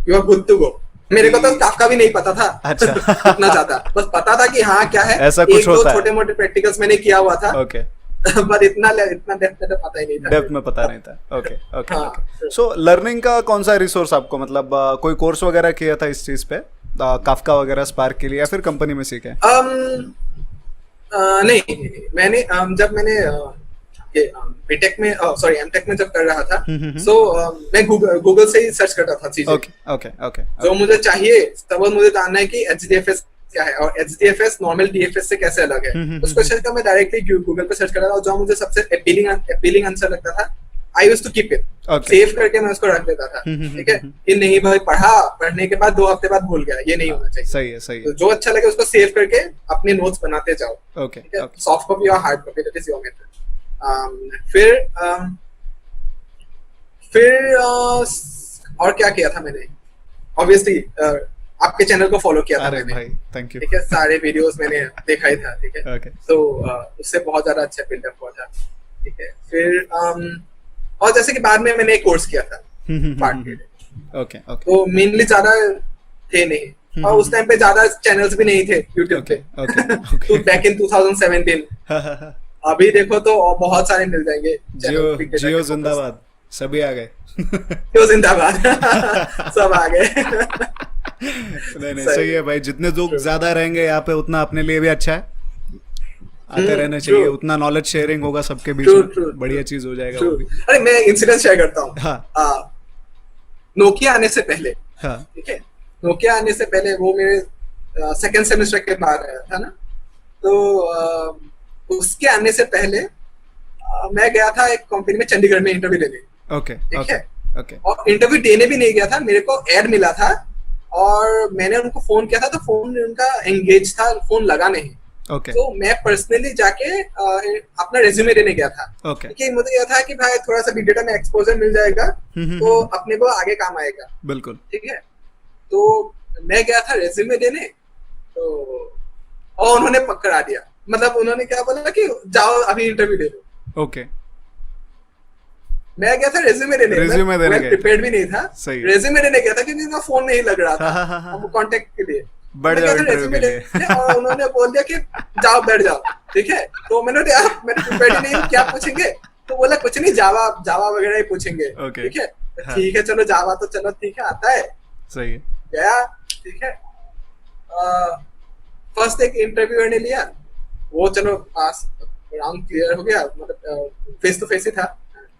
you are good to go. मेरे को तो काफका भी नहीं पता था। अच्छा। इतना ज्यादा बस पता था कि हाँ क्या है, ऐसा कुछ होता है। छोटे मोटे प्रैक्टिकल्स मैंने किया हुआ था। ओके। पर इतना डेप्थ में तो पता ही नहीं था। डेप्थ में पता नहीं था। Okay okay okay. So learning का कौन सा रिसोर्स आपको, मतलब कोई कोर्स वगैरह किया था इस चीज पे, काफका वगैरह स्पार्क के लिए, या फिर कंपनी में सीखे? नहीं, मैंने जब मैंने बीटेक में सॉरी एमटेक में जब कर रहा था, सो मैं गूगल से ही सर्च करता था चीजें। Okay okay okay. जो मुझे चाहिए तब मुझे जानना है कि एचडीएफएस क्या है और एचडीएफएस नॉर्मल डीएफएस से कैसे अलग है। उस क्वेश्चन का मैं डायरेक्टली गूगल पे सर्च कर रहा था, और जो मुझे सबसे अपीलिंग आंसर लगता था, I used to keep it, save करके मैं उसको रख देता था। ठीक है, कि नहीं भाई पढ़ने के बाद 2 हफ्ते बाद भूल गया, ये नहीं होना चाहिए। सही है, सही है। तो जो अच्छा लगे उसको सेव करके अपने नोट्स बनाते जाओ। ओके, सॉफ्ट कॉपी और hard copy, that is your method. फिर और क्या किया था मैंने, ऑब्वियसली आपके चैनल को फॉलो किया था मैंने। भाई थैंक यू। ठीक है, सारे वीडियोस मैंने देखा ही था। ठीक है, ओके। तो उससे बहुत ज्यादा अच्छा बिल्डअप हुआ था। ठीक है, फिर और जैसे कि बाद में मैंने एक कोर्स किया था पार्ट के लिए। Okay okay. तो मेनली ज्यादा थे नहीं, और उस टाइम पे ज्यादा चैनल्स भी नहीं थे यूट्यूब पे। तो बैक इन 2017। अभी देखो तो बहुत सारे मिल जाएंगे। जियो जिंदाबाद, सभी आ गए। जियो जिंदाबाद। सब आ गए। नहीं सही है भाई, जितने लोग ज्यादा रहेंगे यहाँ पे उतना अपने लिए भी अच्छा है। आते रहना चाहिए, उतना नॉलेज शेयरिंग होगा सबके बीच में, बढ़िया चीज हो जाएगा वो भी। अरे मैं इंसिडेंट शेयर करता हूँ। हाँ। नोकिया आने से पहले, ठीक है, नोकिया आने से पहले वो मेरे सेकेंड सेमेस्टर के बाद आया था ना, तो उसके आने से पहले मैं गया था एक कंपनी में चंडीगढ़ में इंटरव्यू देने। ओके, ठीक है, ओके। और इंटरव्यू देने भी नहीं गया था, मेरे को ऐड मिला था और मैंने उनको फोन किया था, तो फोन उनका एंगेज था, फोन लगा नहीं। ओके। तो मैं पर्सनली जाके अपना रेज्यूमे देने गया था। ओके। क्योंकि मुझे यह था कि भाई थोड़ा सा बिग डेटा में एक्सपोजर मिल जाएगा तो अपने को आगे काम आएगा। बिल्कुल। ठीक है, तो मैं गया था रेज्यूमे देने, तो और उन्होंने पकड़ा दिया। मतलब उन्होंने क्या बोला कि जाओ अभी इंटरव्यू दे दो। ओके। मैं गया था रेज्यूमे देने, मैं प्रिपेयर्ड भी नहीं था। रेज्यूमे देने गया था क्योंकि मेरा फोन नहीं लग रहा था कांटेक्ट के लिए। बढ़ जाओ इंटरव्यू के लिए। और उन्होंने बोल दिया कि जाओ बैठ जाओ। ठीक है, तो मैंने प्रिपेयर्ड ही नहीं, क्या पूछेंगे? तो बोला कुछ नहीं, जावा वगैरह ही पूछेंगे। ठीक है, ठीक है, चलो जावा तो चलो ठीक है, आता है। सही है। गया, ठीक है, फर्स्ट एक इंटरव्यू ने लिया, वो चलो पास राउंड क्लियर हो गया, मतलब फेस टू फेस ही था,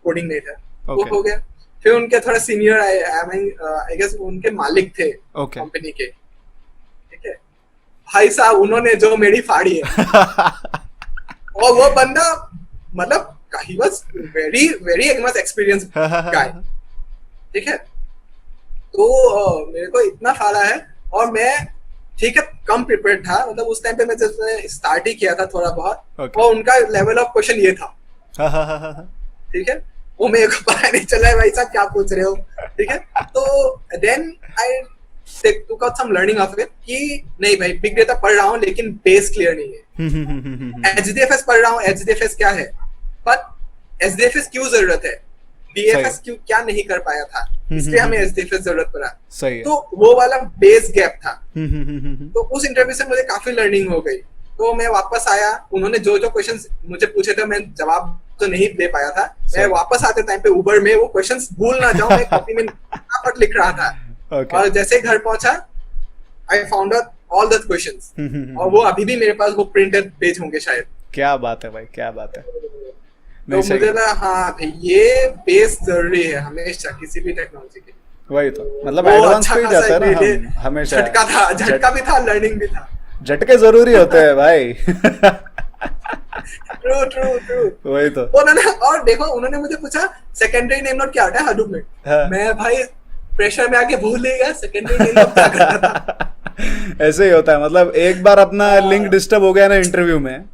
कोडिंग नहीं था, वो हो गया। फिर उनके थोड़ा सीनियर आए, आई गेस उनके मालिक थे कंपनी के, ठीक है। भाई साहब उन्होंने जो मेरी फाड़ी है और वो बंदा मतलब he was very very much experience गाय, ठीक है। तो मेरे को इतना फाड़ा है, और मैं ठीक है कम प्रिपेयर्ड था, मतलब उस टाइम पे मैं जब स्टार्ट ही किया था थोड़ा बहुत, और उनका लेवल ऑफ क्वेश्चन ये था, ठीक है। वो मेरे को पता नहीं चला है भाई साहब क्या पूछ रहे हो, ठीक है। तो then I took out some learning of it कि नहीं भाई बिग डेटा पढ़ रहा हूँ लेकिन बेस क्लियर नहीं है। HDFS पढ़ रहा हूँ, HDFS क्या है, पर HDFS क्यों जरूरत है, DFS क्यों क्या नहीं कर पाया था, इसलिए हमें HDFS जरूरत पड़ा। तो वो वाला बेस गैप था। तो उस इंटरव्यू से मुझे काफी लर्निंग हो गई। तो मैं वापस आया, उन्होंने जो जो क्वेश्चंस मुझे पूछे थे मैं जवाब तो नहीं दे पाया था। मैं वापस आते टाइम पे उबर में वो क्वेश्चंस भूल ना जाऊं, मैं कॉपी में फटाफट लिख रहा था। और जैसे घर पहुंचा I found out all the questions, और वो अभी भी मेरे पास वो प्रिंटेड पेज होंगे शायद। क्या बात है भाई, क्या बात है। तो मुझे लगा हाँ भाई ये बेस जरूरी है हमेशा किसी भी टेक्नोलॉजी के लिए। वही तो मतलब एडवांस पे ही जाता है ना हमेशा। झटका भी था, लर्निंग भी था। झटके जरूरी होते हैं भाई। ट्रू। वही तो। उन्होंने और देखो उन्होंने मुझे पूछा सेकेंडरी नेम नोड क्या होता है हडूप में। मैं भाई प्रेशर में आके भूल ही गया सेकेंडरी नेम नोड क्या करता था। ऐसे ही होता है, मतलब एक बार अपना लिंक डिस्टर्ब हो गया ना इंटरव्यू में,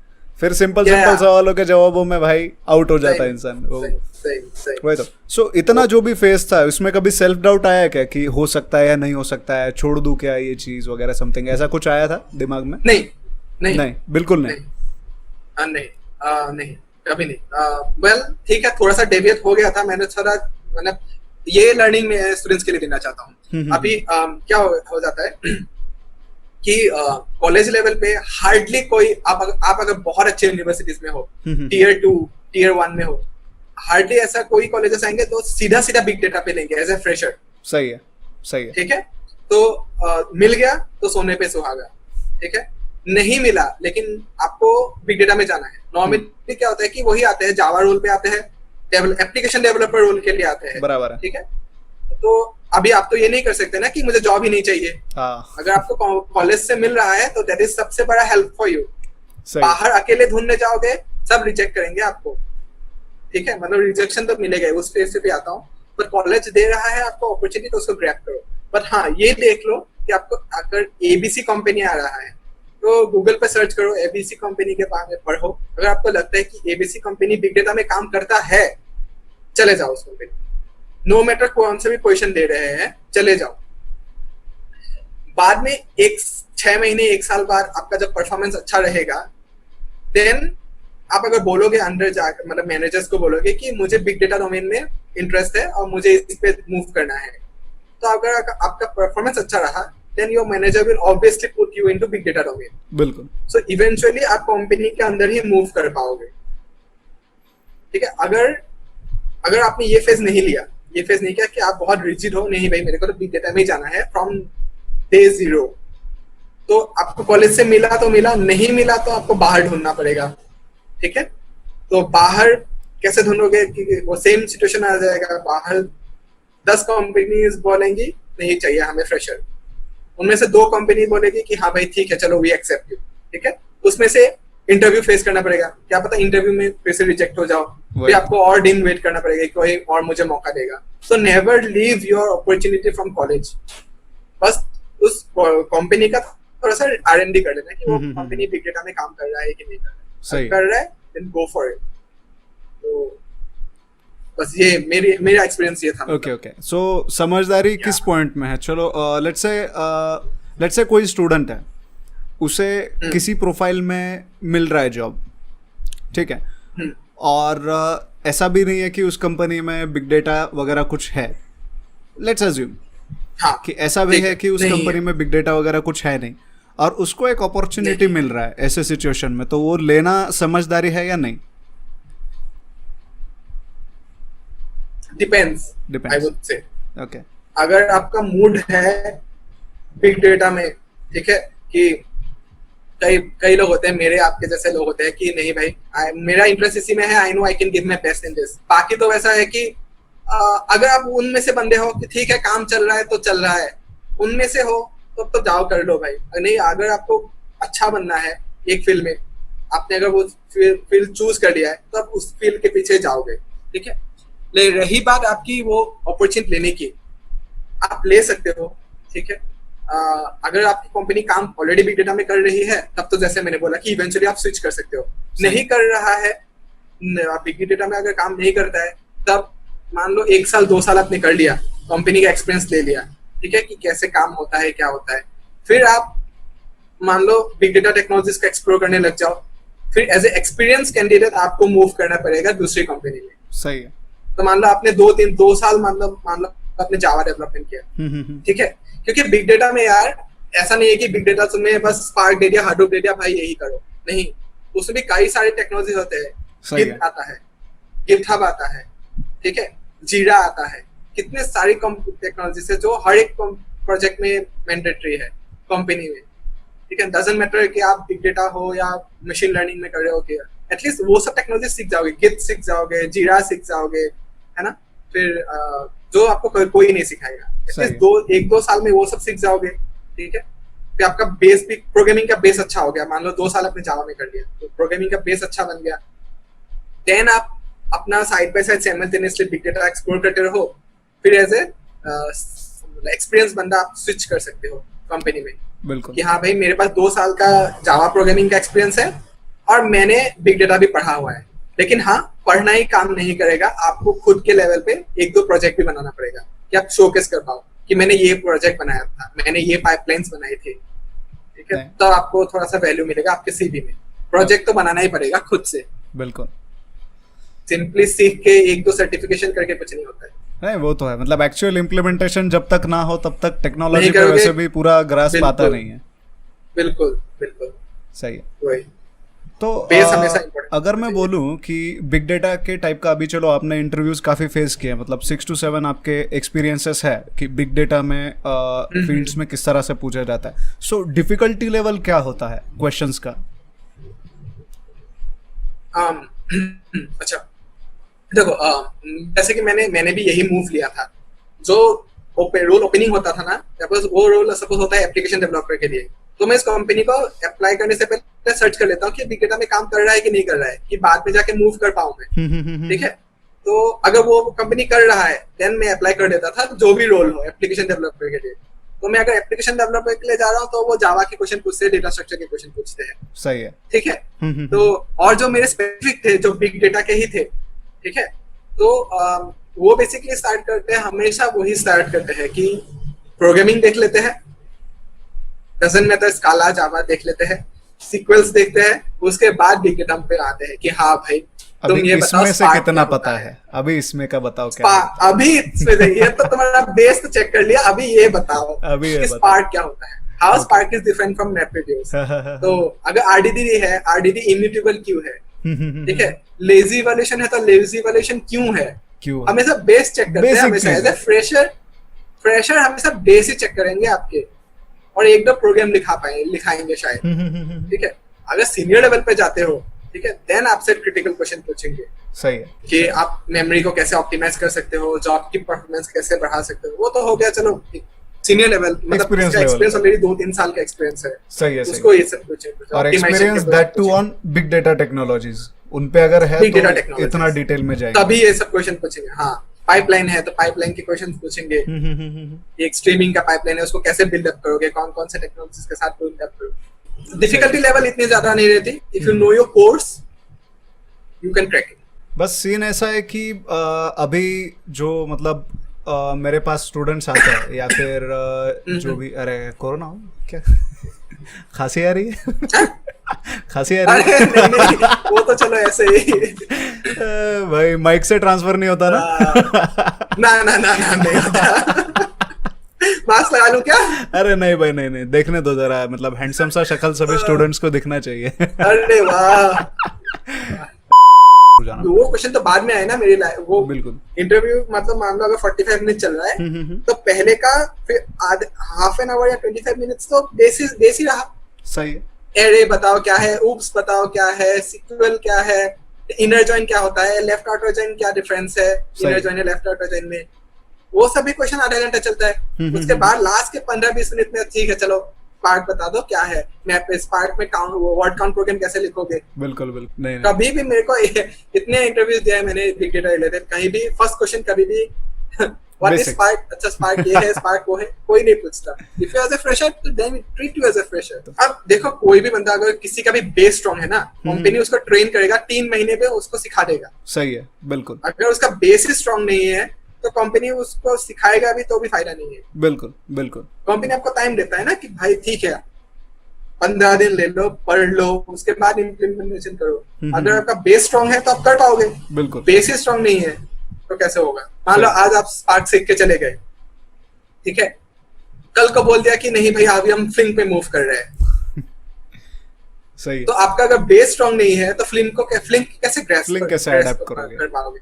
फिर सिंपल सवालों के जवाबों में भाई आउट हो जाता है इंसान। वही तो। सो इतना जो भी फेस था उसमें कभी सेल्फ डाउट आया क्या कि हो सकता है या नहीं हो सकता है, छोड़ दूं क्या ये चीज वगैरह समथिंग, ऐसा कुछ आया था दिमाग में? नहीं बिल्कुल नहीं। नहीं कभी नहीं। वेल ठीक है, थोड़ा सा डेविएट हो गया था। मैंने थोड़ा मतलब ये लर्निंग में स्टूडेंट्स के लिए देना चाहता हूँ। अभी क्या हो जाता है कि कॉलेज लेवल पे हार्डली कोई आप अगर बहुत अच्छे यूनिवर्सिटीज में हो, टीयर 2 टीयर 1 में हो, हार्डली ऐसा कोई कॉलेजेस आएंगे तो सीधा बिग डेटा पे लेंगे एज ए फ्रेशर। सही है ठीक है। तो मिल गया तो सोने पे सुहागा, ठीक है। नहीं मिला लेकिन आपको बिग डेटा में जाना है। नॉर्मली क्या होता है कि वही आते हैं, जावा रोल पे आते हैं, एप्लीकेशन डेवलपर रोल के लिए आते हैं, बराबर है, ठीक है। तो अभी आप तो ये नहीं कर सकते ना कि मुझे जॉब ही नहीं चाहिए। अगर आपको कॉलेज से मिल रहा है तो दैट इज सबसे बड़ा हेल्प फॉर यू। बाहर अकेले ढूंढने जाओगे सब रिजेक्ट करेंगे आपको, ठीक है। मतलब रिजेक्शन तो मिलेगा, उस फेज से भी आता हूँ। पर कॉलेज दे रहा है आपको अपॉर्चुनिटी तो उसको ग्रैब करो। बट हाँ ये देख लो कि आपको अगर एबीसी कंपनी आ रहा है तो गूगल पे सर्च करो, एबीसी कंपनी के बारे में पढ़ो। अगर आपको लगता है कि एबीसी कंपनी बिग डेटा में काम करता है, चले जाओ उस कंपनी। नो मैटर कौन से भी पोजीशन दे रहे हैं, चले जाओ। बाद में 6 महीने 1 साल बाद आपका जब परफॉर्मेंस अच्छा रहेगा, देन आप अगर बोलोगे अंदर जाकर, मतलब मैनेजर्स को बोलोगे कि मुझे बिग डेटा डोमेन में इंटरेस्ट है और मुझे इस पे मूव करना है, तो अगर आपका परफॉर्मेंस अच्छा रहा then your manager will obviously put you into big data domain. बिल्कुल। So eventually आप कंपनी के अंदर ही मूव कर पाओगे, ठीक है। अगर आपने ये फेज नहीं किया कि आप बहुत रिजिड हो, नहीं भाई मेरे को तो बिग डेटा में ही जाना है फ्रॉम डे 0, तो आपको कॉलेज से मिला तो मिला, नहीं मिला तो आपको बाहर ढूंढना पड़ेगा, ठीक है। तो बाहर कैसे ढूंढोगे कि वो सेम सिचुएशन आ जाएगा। बाहर 10 कंपनीज बोलेंगी नहीं चाहिए हमें फ्रेशर, उनमें से 2 कंपनी बोलेगी कि हाँ भाई ठीक है चलो वी एक्सेप्ट यू, ठीक है। उसमें से इंटरव्यू फेस करना पड़ेगा, क्या पता इंटरव्यू में फिर से रिजेक्ट हो जाओ, फिर आपको और दिन वेट करना पड़ेगा, कोई और मुझे मौका देगा। So never leave your opportunity from college. बस उस कंपनी का थोड़ा सा R&D कर लेना कि वो कंपनी बिग डेटा में काम कर रहा है कि नहीं कर रहा है, देन गो फॉर इट। तो बस ये मेरा एक्सपीरियंस ये था। ओके। सो समझदारी किस पॉइंट में है? चलो लेट्स से कोई स्टूडेंट है, उसे किसी प्रोफाइल में मिल रहा है जॉब, ठीक है, और ऐसा भी नहीं है कि उस कंपनी में बिग डेटा वगैरह कुछ है। लेट्स अज्यूम कि ऐसा भी है कि उस कंपनी में बिग डेटा वगैरह कुछ है नहीं, और उसको एक अपॉर्चुनिटी मिल रहा है ऐसे सिचुएशन में, तो वो लेना समझदारी है या नहीं? Depends I would say. Okay. अगर आपका मूड है बिग डेटा में, ठीक है, कि कई कई लोग होते हैं, मेरे आपके जैसे लोग होते हैं कि नहीं भाई, मेरा इंटरेस्ट इसी में है, I know I can give my best in this. बाकी तो वैसा है कि अगर आप उनमें से बंदे हो कि ठीक है काम चल रहा है तो चल रहा है, उनमें से हो तो जाओ कर लो भाई। नहीं, अगर आपको अच्छा बनना है एक फील्ड में, आपने अगर वो फील्ड चूज कर लिया है तो आप उस फील्ड के पीछे जाओगे, ठीक है। लेकिन रही बात आपकी वो अपॉर्चुनिटी लेने की, आप ले सकते हो, ठीक है। अगर आपकी कंपनी काम ऑलरेडी बिग डेटा में कर रही है तब तो जैसे मैंने बोला कि इवेंचुअली आप स्विच कर सकते हो। नहीं कर रहा है, बिग डेटा में अगर काम नहीं करता है, तब मान लो 1 साल 2 साल आपने कर लिया, कंपनी का एक्सपीरियंस ले लिया, ठीक है, कि कैसे काम होता है क्या होता है, फिर आप मान लो बिग डेटा टेक्नोलॉजीज का एक्सप्लोर करने लग जाओ। फिर एज ए एक्सपीरियंस कैंडिडेट आपको मूव करना पड़ेगा दूसरी कंपनी में। सही है। तो मान लो आपने 2 साल मान लो आपने जावा डेवलपमेंट किया, ठीक है। क्योंकि बिग डेटा में यार ऐसा नहीं है कि बिग डेटा तुम्हें बस स्पार्क दे दिया, हाडूप दे दिया, भाई यही करो, नहीं, उसमें भी कई सारे टेक्नोलॉजी होते हैं। गिट आता है, गिटहब आता है, ठीक है, जीरा आता है, कितने सारी टेक्नोलॉजी है जो हर एक प्रोजेक्ट में मैंडेटरी है कंपनी में, ठीक है। डजंट मैटर कि आप बिग डेटा हो या मशीन लर्निंग में कर रहे हो, कि एटलीस्ट वो सब टेक्नोलॉजी सीख जाओगे, गिट सीख जाओगे, जीरा सीख जाओगे, है ना। फिर जो आपको कोई नहीं सिखाएगा, एटलीस्ट 1-2 साल में वो सब सीख जाओगे, ठीक है। फिर आपका बेस भी, प्रोग्रामिंग का बेस अच्छा हो गया, मान लो 2 साल आपने जावा में कर लिया तो प्रोग्रामिंग का बेस अच्छा बन गया। देन आप अपना side by side simultaneously big data explore करते रहो। फिर एज ए एक्सपीरियंस बंदा आप स्विच कर सकते हो कंपनी में, बिल्कुल, कि हाँ भाई मेरे पास 2 साल का जावा प्रोग्रामिंग का एक्सपीरियंस है और मैंने बिग डेटा भी पढ़ा हुआ है। लेकिन हाँ, पढ़ना ही काम नहीं करेगा, आपको खुद के लेवल पे 1-2 प्रोजेक्ट भी बनाना पड़ेगा कि आप शोकेस कर पाओ कि मैंने ये प्रोजेक्ट बनाया था, मैंने ये पाइपलाइंस बनाई थी, ठीक है। तो आपको थोड़ा सा वैल्यू मिलेगा आपके सीवी में। प्रोजेक्ट तो बनाना ही पड़ेगा खुद से, बिल्कुल। सिंपली सीख के 1-2 सर्टिफिकेशन करके कुछ नहीं होता है। नहीं, वो तो है, मतलब एक्चुअल इम्प्लीमेंटेशन जब तक ना हो तब तक टेक्नोलॉजी पे वैसे भी पूरा ग्रास्प आता नहीं है। बिल्कुल बिल्कुल सही है। वही तो अगर मैं बोलूं कि बिग डेटा के टाइप का, अभी चलो आपने इंटरव्यूज काफी फेस किए, मतलब 6 to 7 आपके एक्सपीरियंसेस है कि बिग डेटा में फील्ड्स में किस तरह से पूछा जाता है। सो डिफिकल्टी लेवल क्या होता है क्वेश्चंस का? अच्छा देखो, जैसे कि मैंने भी यही मूव लिया था। जो रोल ओपनिंग होता था ना, सपोज वो रोल सपोज होता है एप्लीकेशन डेवलपर के लिए, तो मैं इस कंपनी को अप्लाई करने से पहले सर्च कर लेता हूँ कि बिग डेटा में काम कर रहा है कि नहीं कर रहा है, कि बाद में जाके मूव कर पाऊं मैं, ठीक है। तो अगर वो कंपनी कर रहा है देन मैं अप्लाई कर देता था, जो भी रोल हो एप्लीकेशन डेवलपर के लिए। तो मैं अगर एप्लीकेशन डेवलपर के लिए जा रहा हूँ तो वो जावा के क्वेश्चन पूछते हैं, डेटा स्ट्रक्चर के क्वेश्चन पूछते हैं। सही है, ठीक है। तो और जो मेरे स्पेसिफिक थे, जो बिग डेटा के ही थे, ठीक है, तो वो बेसिकली स्टार्ट करते हैं, हमेशा वही स्टार्ट करते हैं कि प्रोग्रामिंग देख लेते हैं, डजंट मैटर, स्काला जावा देख लेते हैं, सीक्वेंस देखते हैं, उसके बाद बिग डेटा पे आते हैं कि हाँ भाई तुम ये बताओ से कितना पता है, अभी इसमें का बताओ क्या, अभी इसमें ये तो तुम्हारा बेस तो चेक कर लिया, अभी ये बताओ स्पार्क क्या होता है, how spark is different from MapReduce. तो अगर आरडीडी है, आरडीडी इम्यूटेबल क्यों है, ठीक है, लेजी इवैल्यूएशन है तो लेजी इवैल्यूएशन क्यों है, हमेशा बेस चेक करते हैं, हमेशा एज ए फ्रेशर हमेशा बेस ही चेक करेंगे आपके, और एक दो प्रोग्राम लिखाएंगे शायद, ठीक है। अगर सीनियर लेवल पे जाते हो, ठीक है, देन आपसे क्रिटिकल क्वेश्चन पूछेंगे। सही है कि आप मेमोरी को कैसे ऑप्टिमाइज कर सकते हो, जॉब की परफॉर्मेंस कैसे बढ़ा सकते हो, वो तो हो गया चलो सीनियर लेवल, मतलब एक्सपीरियंस ऑलरेडी 2-3 साल का एक्सपीरियंस है। सही है, उसको ये सब पूछेंगे, और experience that too on big data technologies, उन पे अगर है तो इतना डिटेल में जाएंगे तभी ये सब क्वेश्चन पूछेंगे। हाँ, पाइपलाइन है तो पाइपलाइन के क्वेश्चन पूछेंगे, एक स्ट्रीमिंग का पाइपलाइन है उसको कैसे बिल्ड अप करोगे, कौन कौन से टेक्नोलॉजीज के साथ बिल्ड अप करोगे। डिफिकल्टी लेवल इतनी ज्यादा नहीं रहती, if you know your course you can crack it. बस सीन ऐसा है कि अभी जो मतलब मेरे पास स्टूडेंट्स आते हैं या फिर जो भी, अरे कोरोना हो क्या खांसी आ रही है खांसी आ रही है नहीं, वो तो चलो ऐसे ही भाई माइक से ट्रांसफर नहीं होता ना ना नहीं होता मास्क लगा लूं क्या? अरे नहीं भाई, नहीं देखने दो जरा, मतलब हैंडसम सा शक्ल सभी स्टूडेंट्स को दिखना चाहिए अरे वाह, वो क्वेश्चन तो बाद में आए ना मेरी लाइफ, वो बिल्कुल इंटरव्यू, मतलब मान लो अगर 45 मिनट चल रहा है तो पहले का फिर हाफ एन आवर या 25 मिनट्स तो बेसिस रहा। सही है, एरे बताओ क्या है, ऊप्स बताओ क्या है, सीक्वल क्या है, इनर जॉइन क्या होता है, लेफ्ट आउटर जॉइन क्या डिफरेंस है इनर जॉइन और लेफ्ट आउटर जॉइन में, वो सभी क्वेश्चन आधा घंटा चलता है। उसके बाद लास्ट के 15-20 मिनट में ठीक है चलो स्पार्क बता दो क्या है, मैं स्पार्क में वर्ड काउंट प्रोग्राम कैसे लिखोगे। बिल्कुल बिल्कुल नहीं, कभी भी मेरे को इतने इंटरव्यूज दिया है मैंने बिग डेटा रिलेटेड, कहीं भी फर्स्ट क्वेश्चन कभी भी व्हाट इज स्पार्क, अच्छा स्पार्क ये है, स्पार्क वो है, कोई नहीं पूछता। If you as a fresher then treat you as a fresher. अब देखो कोई भी बंदा अगर किसी का भी बेस स्ट्रांग है ना, कंपनी उसको ट्रेन करेगा 3 महीने में उसको सिखा देगा। सही है बिल्कुल। अगर उसका बेस ही स्ट्रांग नहीं है तो कंपनी उसको सिखाएगा भी तो भी फायदा नहीं है। बिल्कुल बिल्कुल। कंपनी आपको टाइम देता है ना कि भाई ठीक है 15 दिन ले लो, पढ़ लो, उसके बाद इम्प्लीमेंटेशन करो। अगर आपका बेस स्ट्रांग है तो आप कर पाओगे, बिल्कुल। बेस ही स्ट्रांग नहीं है तो कैसे होगा। मान लो आज आप स्पार्क सीख के चले गए, ठीक है, कल को बोल दिया कि नहीं भाई अभी हम फ्लिंक पे मूव कर रहे हैं सही। तो आपका अगर बेस स्ट्रांग नहीं है तो फ्लिंक कैसे फ्लिंक कैसे अडैप्ट करोगे, कर पाओगे।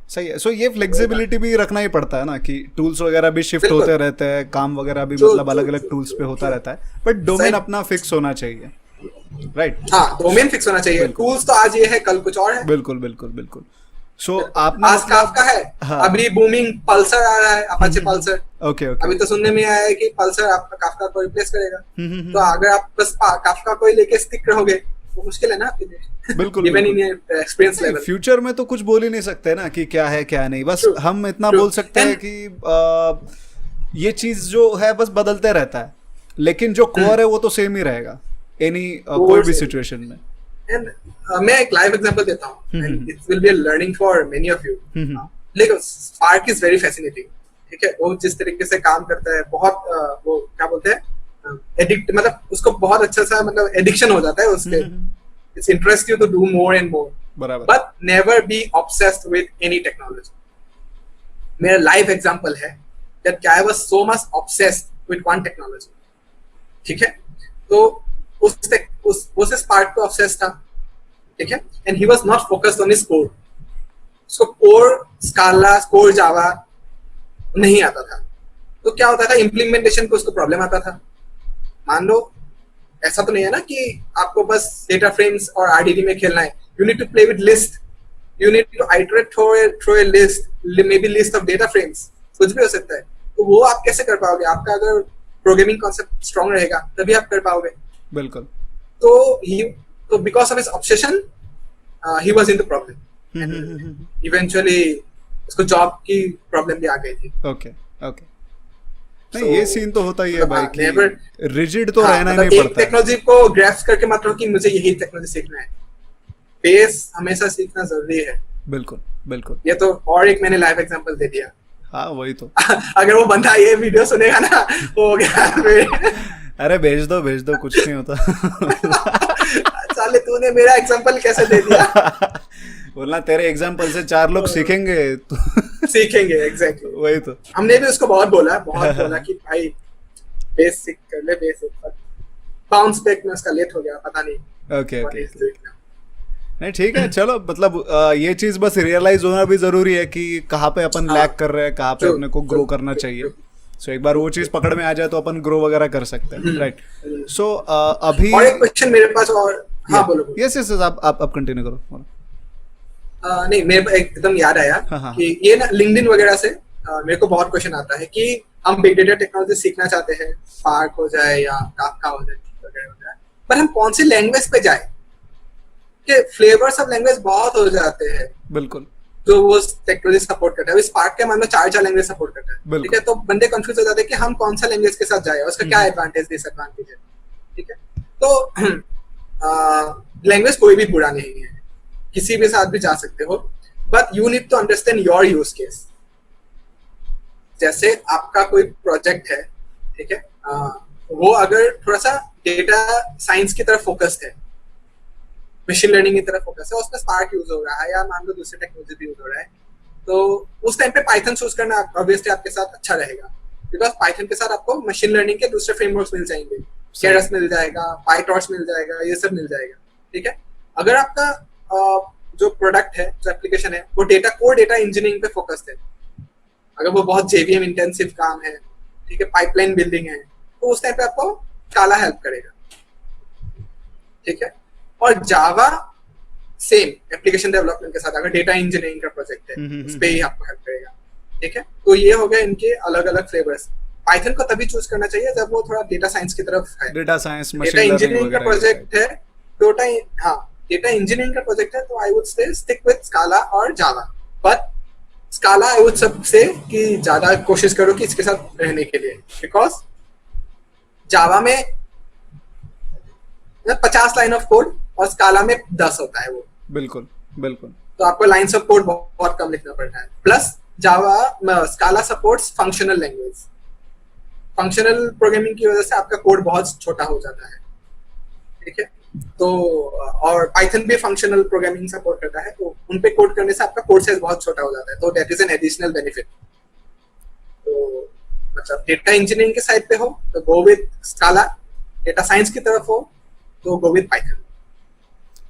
सही है। सो ये फ्लेक्सिबिलिटी भी रखना ही पड़ता है ना कि टूल्स वगैरह भी शिफ्ट होते रहते हैं, काम वगैरह भी मतलब अलग अलग टूल्स पे होता रहता है, बट डोमेन अपना फिक्स होना चाहिए, राइट। हाँ डोमेन फिक्स होना चाहिए। टूल्स तो आज ये है कल कुछ और है। बिल्कुल बिल्कुल बिल्कुल। सो आपने आज काफका है, हाँ। अभी बूमिंग पल्सर आ रहा है, अपाचे पल्सर। Okay okay. अभी तो सुनने में आया है कि पल्सर आपका काफका को रिप्लेस करेगा। तो अगर आप बस काफका को ही लेके स्टिक रहोगे तो मुश्किल है ना आपके लिए। बिल्कुल even in experience level. Future में तो कुछ बोल ही नहीं सकते ना कि क्या है क्या नहीं, बस हम इतना बोल सकते हैं कि ये चीज जो है बस बदलते रहता है, लेकिन जो कोर है वो तो सेम ही रहेगा एनी कोई भी सिचुएशन में। मैं एक लाइव एग्जांपल देता हूँ, it will be a learning for many of you. लेकिन स्पार्क इज वेरी फैसिनेटिंग, ठीक है। वो जिस तरीके से काम करता है बहुत वो क्या बोलते हैं एडिक्ट, मतलब उसको बहुत अच्छा सा मतलब एडिक्शन हो जाता है उसके। It's interest you to do more and more, बराबर। But never be obsessed with any technology. मेरा लाइव एग्जांपल है that I was so much obsessed with one technology, ठीक है। तो उस स्पार्क पे ऑब्सेस्ड था, ठीक है, and he was not focused on his core. उसको कोर स्काला, कोर जावा नहीं आता था। तो क्या होता था, इम्प्लीमेंटेशन को उसको प्रॉब्लम आता था। मान लो ऐसा तो नहीं है ना कि आपको बस डेटा फ्रेम्स और आरडीडी में खेलना है। You need to play with list, you need to iterate through a list, maybe list of data frames, कुछ भी हो सकता है। तो वो आप कैसे कर पाओगे? आपका अगर प्रोग्रामिंग कॉन्सेप्ट स्ट्रांग रहेगा तभी आप कर पाओगे। बिल्कुल। तो because of his obsession he was in the problem. Eventually उसको जॉब की प्रॉब्लम भी आ गई थी। Okay okay. नहीं ये सीन तो होता ही है भाई कि रिजिड तो रहना ही नहीं एक पड़ता। टेक्नोलॉजी को ग्रैस्प करके मत रहो कि मुझे यही टेक्नोलॉजी सीखना है। बेस हमेशा सीखना जरूरी है। बिल्कुल बिल्कुल। ये तो और एक मैंने लाइव एग्जांपल दे दिया। हाँ वही तो। अगर वो बंदा ये वीडियो सुनेगा ना हो गया। अरे भेज दो कुछ नहीं होता। साले तूने मेरा एग्जांपल कैसे दे दिया? बोलना तेरे एग्जांपल से 4 लोग सीखेंगे। सीखेंगे एग्जैक्टली। वही तो। हमने भी उसको बहुत बोला कि भाई बेसिक कर ले, बेसिक। बाउंस बैक में उसका लेट हो गया, पता नहीं। Okay okay. नहीं ठीक है, चलो मतलब ये चीज बस रियलाइज होना भी जरूरी है कि कहाँ पे अपन लैग कर रहे हैं, कहाँ पे अपने को ग्रो करना चाहिए। सो एक बार वो चीज पकड़ में आ जाए तो अपन ग्रो वगैरह कर सकते हैं, राइट। सो अभी और एक क्वेश्चन मेरे पास और, हाँ बोलो। यस यस आप कंटिन्यू करो। नहीं मेरे एकदम याद आया कि ये ना लिंक्डइन वगैरह से मेरे को बहुत क्वेश्चन आता है कि हम बिग डेटा टेक्नोलॉजी सीखना चाहते हैं, स्पार्क हो जाए या काफका हो जाए वगैरह हो जाए, पर हम कौन सी लैंग्वेज पे जाए? कि फ्लेवर्स ऑफ लैंग्वेज बहुत हो जाते हैं। बिल्कुल। जो वो टेक्नोलॉजी सपोर्ट करता है, स्पार्क के मान लो 4 लैंग्वेज सपोर्ट करता है, ठीक है। तो बंदे कंफ्यूज हो जाते हैं कि हम कौन सा लैंग्वेज के साथ जाए, उसका क्या एडवांटेज डिसएडवांटेज है, ठीक है। तो लैंग्वेज कोई भी बुरा नहीं है, किसी भी साथ भी जा सकते हो, but you need to understand your use case. जैसे आपका कोई प्रोजेक्ट है, ठीक है, वो अगर थोड़ा सा डेटा साइंस की तरफ फोकस्ड है, मशीन लर्निंग की तरफ फोकस है, उसमें स्पार्क यूज हो रहा है या मान लो दूसरे टेक्नोलॉजी भी यूज हो रहा है, तो उस टाइम पे पाइथन चूज करना ऑब्वियसली आपके साथ अच्छा रहेगा। बिकॉज पाइथन के साथ आपको मशीन लर्निंग के दूसरे फ्रेमवर्क्स मिल जाएंगे, केरस मिल जाएगा, पाइटॉर्च मिल जाएगा, ये सब मिल जाएगा, ठीक है। अगर आपका जो प्रोडक्ट है, जो एप्लीकेशन है, वो कोर डेटा इंजीनियरिंग पे फोकस्ड है, अगर वो बहुत जेवीएम इंटेंसिव काम है, ठीक है, पाइपलाइन बिल्डिंग है, तो उस टाइम पे आपको काला हेल्प करेगा। ठीक है। और जावा सेम एप्लीकेशन डेवलपमेंट के साथ अगर डेटा इंजीनियरिंग का प्रोजेक्ट है उस पे ही आपको हेल्प करेगा, ठीक है। तो ये हो गया इनके अलग अलग फ्लेवर्स। पाइथन को तभी चूज करना चाहिए जब वो थोड़ा डेटा साइंस की तरफ है, डेटा साइंस, डेटा इंजीनियरिंग का प्रोजेक्ट है, डेटा इंजीनियरिंग का प्रोजेक्ट है, तो I would say stick with स्काला और जावा। बट स्काला आई वुड सबसे कि ज्यादा कोशिश करो कि इसके साथ रहने के लिए, बिकॉज जावा में 50 लाइन ऑफ कोड और स्काला में 10 होता है वो। बिल्कुल बिल्कुल। तो आपको लाइंस ऑफ कोड बहुत कम लिखना पड़ता है। Plus Java स्काला supports functional language, functional programming की वजह से आपका कोड बहुत छोटा हो जाता है, ठीक है। तो और पाइथन भी फंक्शनल प्रोग्रामिंग सपोर्ट करता है, तो उन पे कोड करने से आपका कोड साइज बहुत छोटा हो जाता है, तो that is an additional benefit. तो मतलब डेटा इंजीनियरिंग के साइड पे हो तो गो विद स्काला, डेटा साइंस की तरफ हो तो गो विद पाइथन।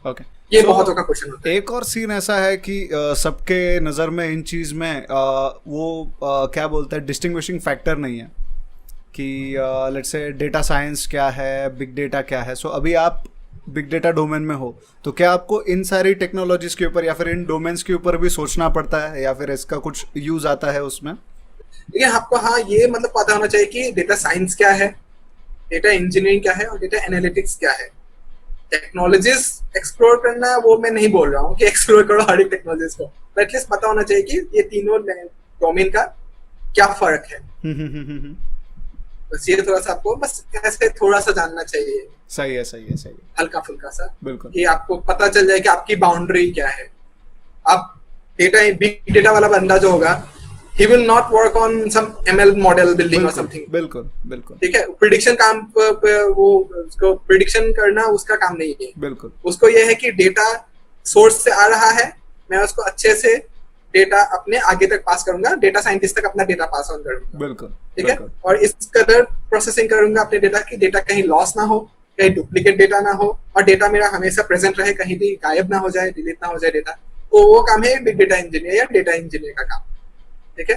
ओके, ये बहुतों का क्वेश्चन होता है। एक और सीन ऐसा है कि सबके नज़र में इन चीज़ में क्या बोलते हैं, डिस्टिंग्विशिंग फैक्टर नहीं है कि लेट्स से डेटा साइंस क्या है, बिग डेटा क्या है। सो अभी आप बिग डेटा डोमेन में हो, तो क्या आपको इन सारी टेक्नोलॉजीज के ऊपर या फिर इन डोमेन्स के ऊपर भी सोचना पड़ता है, या फिर इसका कुछ यूज आता है उसमें? देखिए आपको ये मतलब पता होना चाहिए कि डेटा साइंस क्या है, डेटा इंजीनियरिंग क्या है और डेटा एनालिटिक्स क्या है। टेक्नोलॉजीज एक्सप्लोर करना वो मैं नहीं बोल रहा हूँ कि एक्सप्लोर करो हर एक टेक्नोलॉजीज को, पर एटलीस्ट पता होना चाहिए कि ये तीनों डोमेन का क्या फर्क है। बस ये थोड़ा सा आपको बस ऐसे थोड़ा सा जानना चाहिए। सही है, सही है, सही है, हल्का फुल्का सा, बिल्कुल, कि आपको पता चल जाए कि आपकी बाउंड्री क्या है। अब बिग डेटा वाला बंदा जो होगा, he will not work on some ML model building or something। बिल्कुल बिल्कुल, ठीक है। प्रिडिक्शन काम वो उसको प्रिडिक्शन करना उसका काम नहीं है। बिल्कुल, उसको ये है कि डेटा सोर्स से आ रहा है, मैं उसको अच्छे से डेटा अपने आगे तक पास करूंगा, डेटा साइंटिस्ट तक अपना डेटा पास ऑन करूंगा। बिल्कुल, ठीक है। और इस कदर प्रोसेसिंग करूंगा अपने डेटा की, डेटा कहीं लॉस ना हो, कहीं डुप्लीकेट डेटा ना हो, और डेटा मेरा हमेशा प्रेजेंट रहे, कहीं भी गायब ना हो जाए, डिलीट ना हो जाए डेटा। तो वो काम है बिग डेटा इंजीनियर या डेटा इंजीनियर का काम, ठीक है।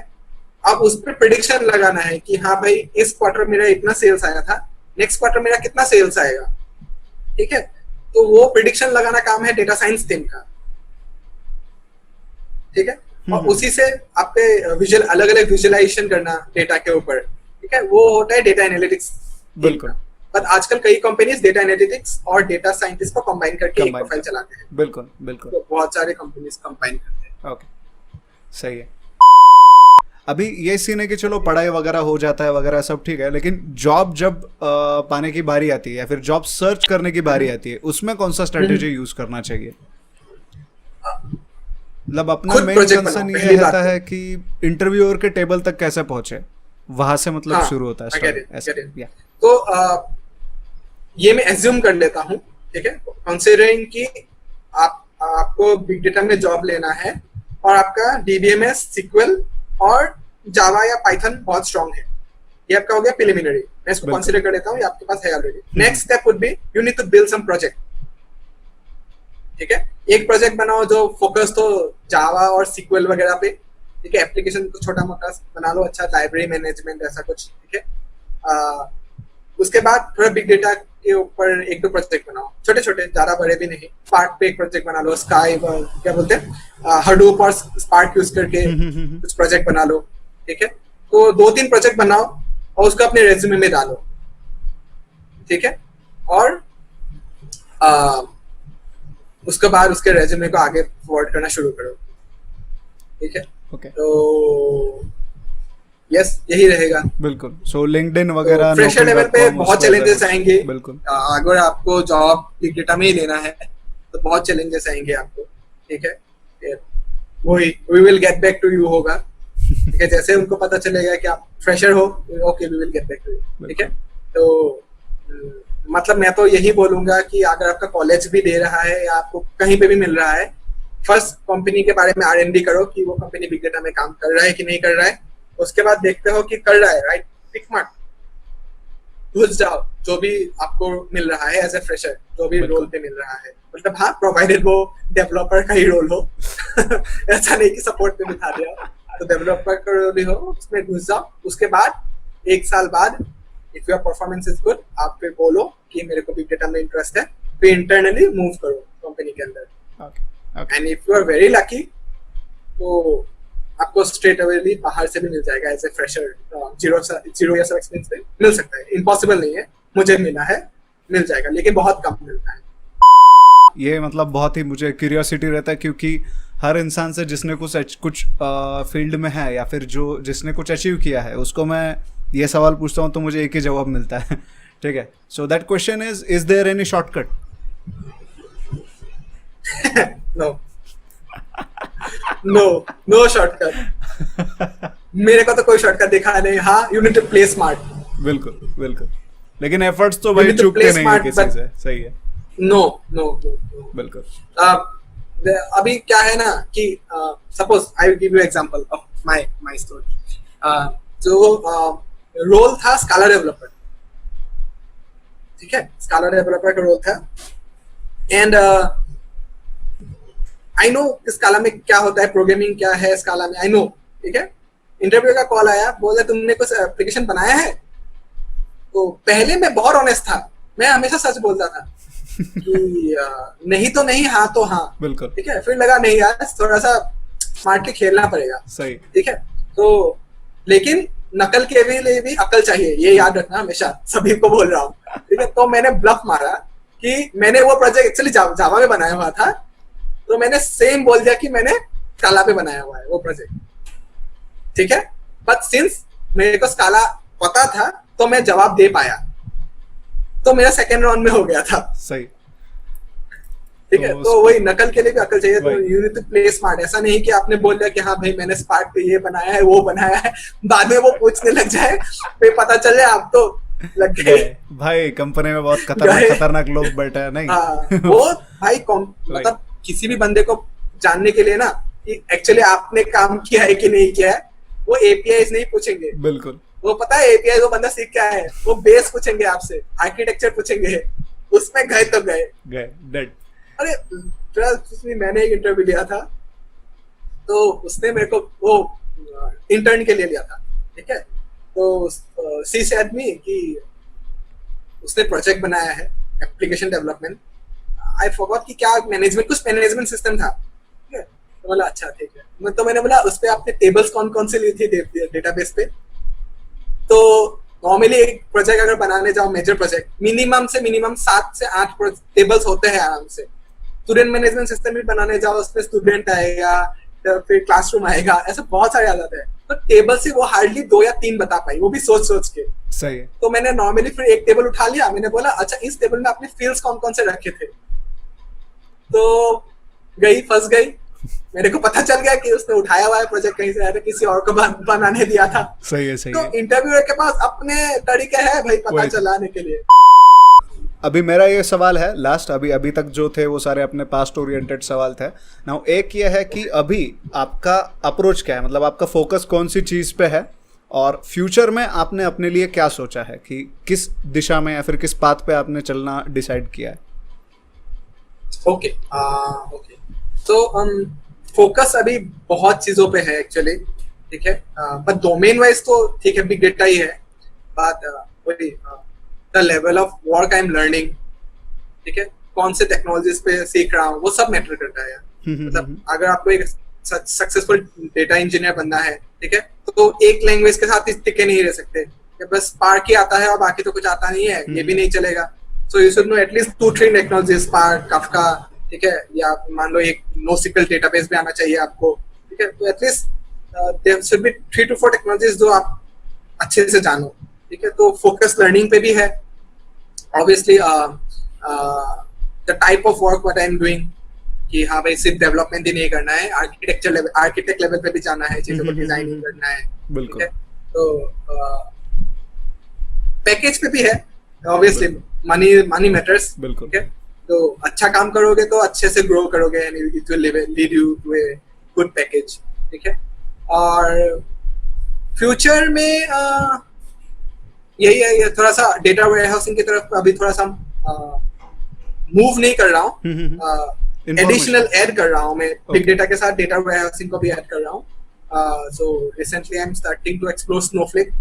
अब उस पर प्रिडिक्शन लगाना है कि हाँ भाई इस क्वार्टर मेरा इतना सेल्स आया था, नेक्स्ट क्वार्टर मेरा कितना सेल्स आएगा, ठीक है। तो वो प्रिडिक्शन लगाना काम है डेटा साइंस टीम का, ठीक है। और उसी से आपके अलग अलग विजुअलाइजेशन करना डेटा के ऊपर, ठीक है, वो होता है डेटा एनालिटिक्स। बिल्कुल। पर आजकल कई कंपनीज डेटा एनालिटिक्स और डेटा साइंटिस्ट को कंबाइन करके एक प्रोफाइल चलाते हैं। बिल्कुल बिल्कुल, तो बहुत सारे कंपनीज कंबाइन करते हैं। ओके, सही है। अभी ये सीन है कि चलो पढ़ाई वगैरह हो जाता है वगैरह सब ठीक है, लेकिन जॉब जब पाने की बारी आती है या फिर जॉब सर्च करने की बारी आती है, उसमें कौन सा स्ट्रेटेजी यूज करना चाहिए? मतलब अपना मेन कंसर्न ये रहता है कि इंटरव्यूअर के टेबल तक कैसे पहुंचे, वहां से मतलब शुरू होता है। तो ये मैं एज्यूम कर लेता हूँ, ठीक है, कंसीडरिंग कि आपको बिग डेटा में जॉब लेना है और आपका डीबीएमएस, सीक्वल और जावा या पाइथन बहुत स्ट्रांग है। ये आपका हो गया प्रिलिमिनरी, मैं इसको कंसीडर कर लेता हूँ, ये आपके पास है already. Next step would be you need to build some project, ठीक है। एक प्रोजेक्ट बनाओ जो फोकस हो जावा और सीक्वल वगैरह पे, ठीक है। एप्लीकेशन को छोटा मोटा बना लो, अच्छा लाइब्रेरी मैनेजमेंट ऐसा कुछ, ठीक है। उसके बाद थोड़ा बिग डेटा के ऊपर एक दो प्रोजेक्ट बनाओ, छोटे छोटे, ज्यादा बड़े भी नहीं। स्पार्क पे एक प्रोजेक्ट बना लो, स्काई क्या बोलते हैं, हडूप और स्पार्क यूज करके कुछ प्रोजेक्ट बना लो, ठीक है। तो 2-3 प्रोजेक्ट बनाओ और उसको अपने रेज्यूमे में डालो, ठीक है। और उसके बाद उसके रेज्यूमे को आगे फॉरवर्ड करना शुरू करो, ठीक है। ओके, तो यस यही रहेगा। बिल्कुल। सो लिंक्डइन वगैरह फ्रेशर लेवल पे बहुत चैलेंजेस आएंगे। बिल्कुल, अगर आपको जॉब बिग डेटा में ही लेना है तो बहुत चैलेंजेस आएंगे आपको, ठीक है। वही we will get back to you होगा, ठीक है। जैसे उनको पता चलेगा कि आप फ्रेशर हो, okay we will get back to you, ठीक है। तो मतलब मैं तो यही बोलूंगा कि अगर आपका कॉलेज भी दे रहा है या आपको कहीं पे भी मिल रहा है, फर्स्ट कंपनी के बारे में R&D करो कि वो कंपनी बिग डेटा में काम कर रहा है कि नहीं कर रहा है। उसके बाद देखते हो कि कर रहा है, राइट, टिक मार्क, घुस जाओ जो भी आपको मिल रहा है एज ए फ्रेशर, जो भी रोल पे मिल रहा है। मतलब हाँ, प्रोवाइडेड वो डेवलपर का ही रोल हो ऐसा नहीं कि सपोर्ट पे बिठा दिया, तो डेवलपर का रोल भी हो, उसमें घुस जाओ। उसके बाद 1 साल बाद if your performance is good, आप फिर बोलो कि मेरे को बिग डेटा में इंटरेस्ट है, फिर इंटरनली मूव करो कंपनी के अंदर। And if you are very lucky तो आपको स्ट्रेट अवेली बाहर से भी मिल जाएगा as a fresher, 0 years of experience पे मिल सकता है। इम्पॉसिबल नहीं है, मुझे मिला है, मिल जाएगा, लेकिन बहुत कम मिलता है। ये मतलब बहुत ही मुझे क्यूरियोसिटी रहता है, क्योंकि हर इंसान से जिसने कुछ फील्ड में है या फिर जिसने कुछ अचीव किया है उसको मैं ये सवाल पूछता हूँ तो मुझे एक ही जवाब मिलता है। ठीक है, so that question is there any shortcut? No shortcut. मेरे को तो कोई शॉर्टकट दिखा नहीं। हाँ, you need to play smart. बिल्कुल, लेकिन एफर्ट्स तो भाई चूकते नहीं है किसी से। सही है। नो बिल्कुल। अभी क्या है ना कि suppose I will give you example of my story. जो रोल था स्काला डेवलपर, ठीक है, स्काला डेवलपर का रोल था। एंड आई नो स्काला में क्या होता है, प्रोग्रामिंग क्या है स्काला में, आई नो, ठीक है। इंटरव्यू का कॉल आया, बोला तुमने कुछ एप्लीकेशन बनाया है? तो पहले मैं बहुत ऑनेस्ट था, मैं हमेशा सच बोलता था कि नहीं तो नहीं, हाँ तो हाँ। बिल्कुल। ठीक है, फिर लगा नहीं यार, थोड़ा सा स्मार्टली खेलना पड़ेगा। सही। ठीक है, तो लेकिन नकल के लिए भी अकल चाहिए, ये याद रखना हमेशा, सभी को बोल रहा हूँ। ठीक है, तो मैंने ब्लफ मारा कि मैंने वो प्रोजेक्ट एक्चुअली जावा में बनाया हुआ था, तो मैंने सेम बोल दिया कि मैंने स्काला पे बनाया हुआ है वो प्रोजेक्ट। ठीक है, बट सिंस मेरे को स्काला पता था तो मैं जवाब दे पाया, तो मेरा सेकेंड राउंड में हो गया था। सही। ठीक है, तो वही नकल के लिए भी अकल चाहिए। तो you need to play smart. ऐसा नहीं कि आपने बोल दिया कि हाँ भाई मैंने स्पार्क पे ये बनाया है वो बनाया है, बाद में वो पूछने लग जाए, फिर पता चले आप तो लग गए। भाई कंपनी में बहुत खतरनाक लोग बैठे हैं। नहीं वो भाई मतलब किसी भी बंदे को जानने के लिए ना कि एक्चुअली आपने काम किया है कि नहीं किया है, वो एपीआईज नहीं पूछेंगे। बिल्कुल, वो पता है एपीआई वो बंदा सीख क्या है, वो बेस पूछेंगे आपसे, आर्किटेक्चर पूछेंगे, उसमें गए तो गए डेड। अरे मैंने एक इंटरव्यू लिया था, तो उसने मेरे को वो इंटर्न के लिए लिया था। ठीक है, तो सी से आदमी कि उसने प्रोजेक्ट बनाया है एप्लीकेशन डेवलपमेंट, आई फॉरगॉट कि क्या कुछ मैनेजमेंट सिस्टम था। ठीक है, तो बोला अच्छा ठीक है। तो मैंने बोला उस पे आपने टेबल्स कौन कौन से ली थी डेटाबेस पे? तो नॉर्मली एक प्रोजेक्ट अगर बनाने जाओ, मेजर प्रोजेक्ट, मिनिमम 7 से 8 टेबल्स होते हैं आराम से। स्टूडेंट मैनेजमेंट सिस्टम भी बनाने जाओ, उसमें स्टूडेंट आएगा, फिर क्लासरूम आएगा, ऐसे बहुत सारे आ जाते हैं। तो टेबल से वो हार्डली 2 या 3 बता पाई, वो भी सोच के। सही है। तो मैंने नॉर्मली फिर एक टेबल उठा लिया, मैंने बोला अच्छा इस टेबल में आपने फील्ड्स कौन कौन से रखे थे? तो फंस गई। मेरे को पता चल गया कि उसने उठाया हुआ है प्रोजेक्ट कहीं से, अरे किसी और को बनाने दिया था। सही है। तो इंटरव्यूअर के पास अपने तरीके हैं भाई पता चलाने के लिए। अभी मेरा ये सवाल है लास्ट, अभी तक जो थे वो सारे अपने पास्ट ओरिएंटेड सवाल थे। नाउ एक ये है कि अभी आपका अप्रोच क्या है, मतलब आपका फोकस कौन सी चीज पे है, और फ्यूचर में आपने अपने लिए क्या सोचा है कि किस दिशा में या फिर किस पाथ पे आपने चलना डिसाइड किया है? ओके, तो फोकस अभी बहुत चीजों पे है एक्चुअली। ठीक है, पर डोमेन वाइज तो ठीक है, बिग डेटा ही है, but the level of work I am learning, ठीक है, कौन से टेक्नोलॉजीज पे सीख रहा हूँ, वो सब मैटर करता है। मतलब अगर आपको एक सक्सेसफुल डेटा इंजीनियर बनना है, ठीक है, तो एक लैंग्वेज के साथ टिके नहीं रह सकते, बस स्पार्क ही आता है और बाकी तो कुछ आता नहीं है, ये भी नहीं चलेगा। So you should know at least 2-3 technologies, spark, Kafka, ठीक है, या मान लो एक NoSQL डेटाबेस भी आना चाहिए आपको। ठीक है, तो at least there should be 3 to 4 technologies जो आप अच्छे से जानो। ठीक है, तो फोकस लर्निंग पे भी है obviously. The type of work what I am doing, कि हाँ भाई सिर्फ डेवलपमेंट ही नहीं करना है, आर्किटेक्ट लेवल पे भी जाना है, चीजों को डिजाइनिंग करना है। बिल्कुल। तो पैकेज पे भी है ऑब्वियसली, मनी मैटर्स। बिल्कुल। ठीक है, तो अच्छा काम करोगे तो अच्छे से ग्रो करोगे, and it will lead you to a good package. ठीक है, और फ्यूचर में यही है, थोड़ा सा डेटा वेयरहाउसिंग की तरफ अभी थोड़ा सा मूव नहीं कर रहा हूँ, एडिशनल ऐड कर रहा हूँ मैं, बिग डेटा के साथ डेटा वेयरहाउसिंग को भी ऐड कर रहा हूँ। So recently I am starting to explore Snowflake,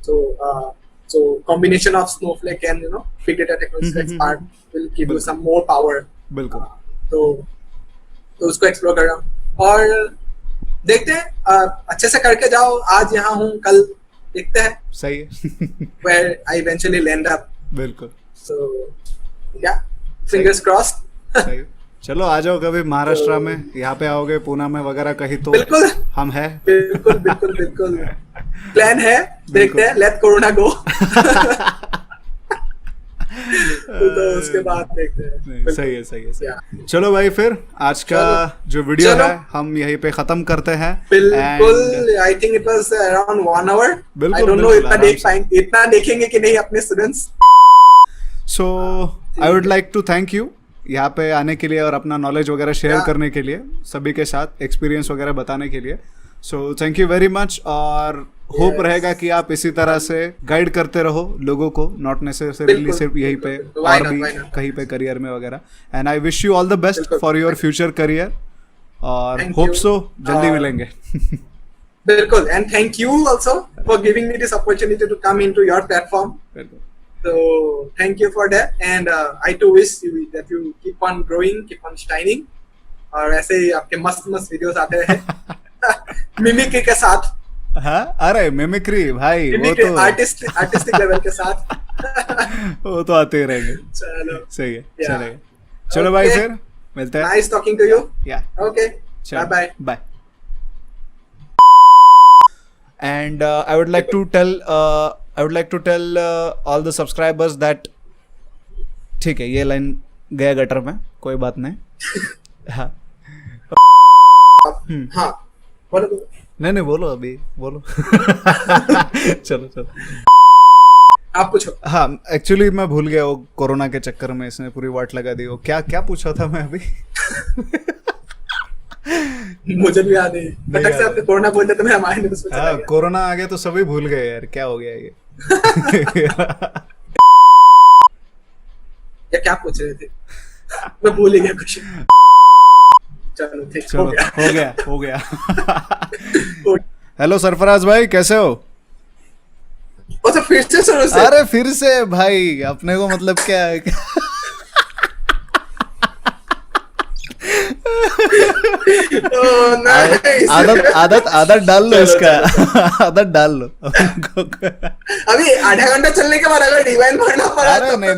so So combination of Snowflake and big data technology expert will give you some more power. बिल्कुल. तो उसको एक्सप्लोर कर रहा हूँ और देखते हैं अच्छे से करके जाओ. आज यहाँ हूँ, कल देखते हैं. सही है. Where I eventually land up. बिल्कुल. So yeah, fingers crossed. सही. चलो आ जाओ कभी महाराष्ट्र में, यहाँ पे आओगे पुणे में वगैरह कहीं तो बिल्कुल हम है. बिल्कुल बिल्कुल बिल्कुल प्लान है. देखते हैं, लेट कोरोना गो. तो उसके बाद देखते हैं. सही है, सही है, सही है. चलो भाई, फिर आज का जो वीडियो है हम यहीं पे खत्म करते हैं. बिल्कुल. I think it was around 1 hour. I don't know इतना देखेंगे कि नहीं अपने students. So I would like to thank you यहाँ पे आने के लिए और अपना नॉलेज वगैरह शेयर करने के लिए, सभी के साथ एक्सपीरियंस वगैरह बताने के लिए. So thank you very much. और होप रहेगा कि आप इसी तरह से गाइड करते रहो लोगों को, नॉट नेसेसरीली सिर्फ यहीं पे, और भी कहीं पे करियर में वगैरह. And I wish you all the best for your future career और होप सो जल्दी मिलेंगे. बिल्कुल. And thank you also for giving me this opportunity to come into your platform. So thank you for that, and I too wish you that you keep on growing, keep on shining, और ऐसे ही आपके मस्त वीडियोस आते रहे. मिमिक्री के साथ. हाँ, अरे मिमिक्री भाई, वो तो आर्टिस्टिक लेवल के साथ. वो तो आते ही रहेंगे. चलो सही है. चलेगा. चलो भाई, फिर मिलते हैं. Nice talking to you. या okay, bye bye. And I would like to tell all the subscribers that ठीक है, ये लाइन गया गटर में, कोई बात नहीं. हाँ. हाँ, बोलो. नहीं बोलो, अभी बोलो. चलो. आप पूछो. हाँ, एक्चुअली मैं भूल गया, वो कोरोना के चक्कर में इसने पूरी वाट लगा दी. वो क्या पूछा था मैं अभी? मुझे भी याद नहीं. फटक से आपने कोरोना बोल दिया तो मेरा माइंड उसमें चला गया. कोरोना आ गया तो सभी भूल गए यार, क्या हो गया ये. क्या पूछ रहे थे? मैं भूल ही गया कुछ. चलो ठीक, हो गया. हेलो सरफराज भाई, कैसे हो? अच्छा, फिर से शुरू से. अरे फिर से भाई, अपने को मतलब क्या है. आदत डाल लो इसका. आदत डाल लो. अभी आधा घंटा चलने के बाद अगर डिवाइन पढ़ना पड़ा तो नहीं.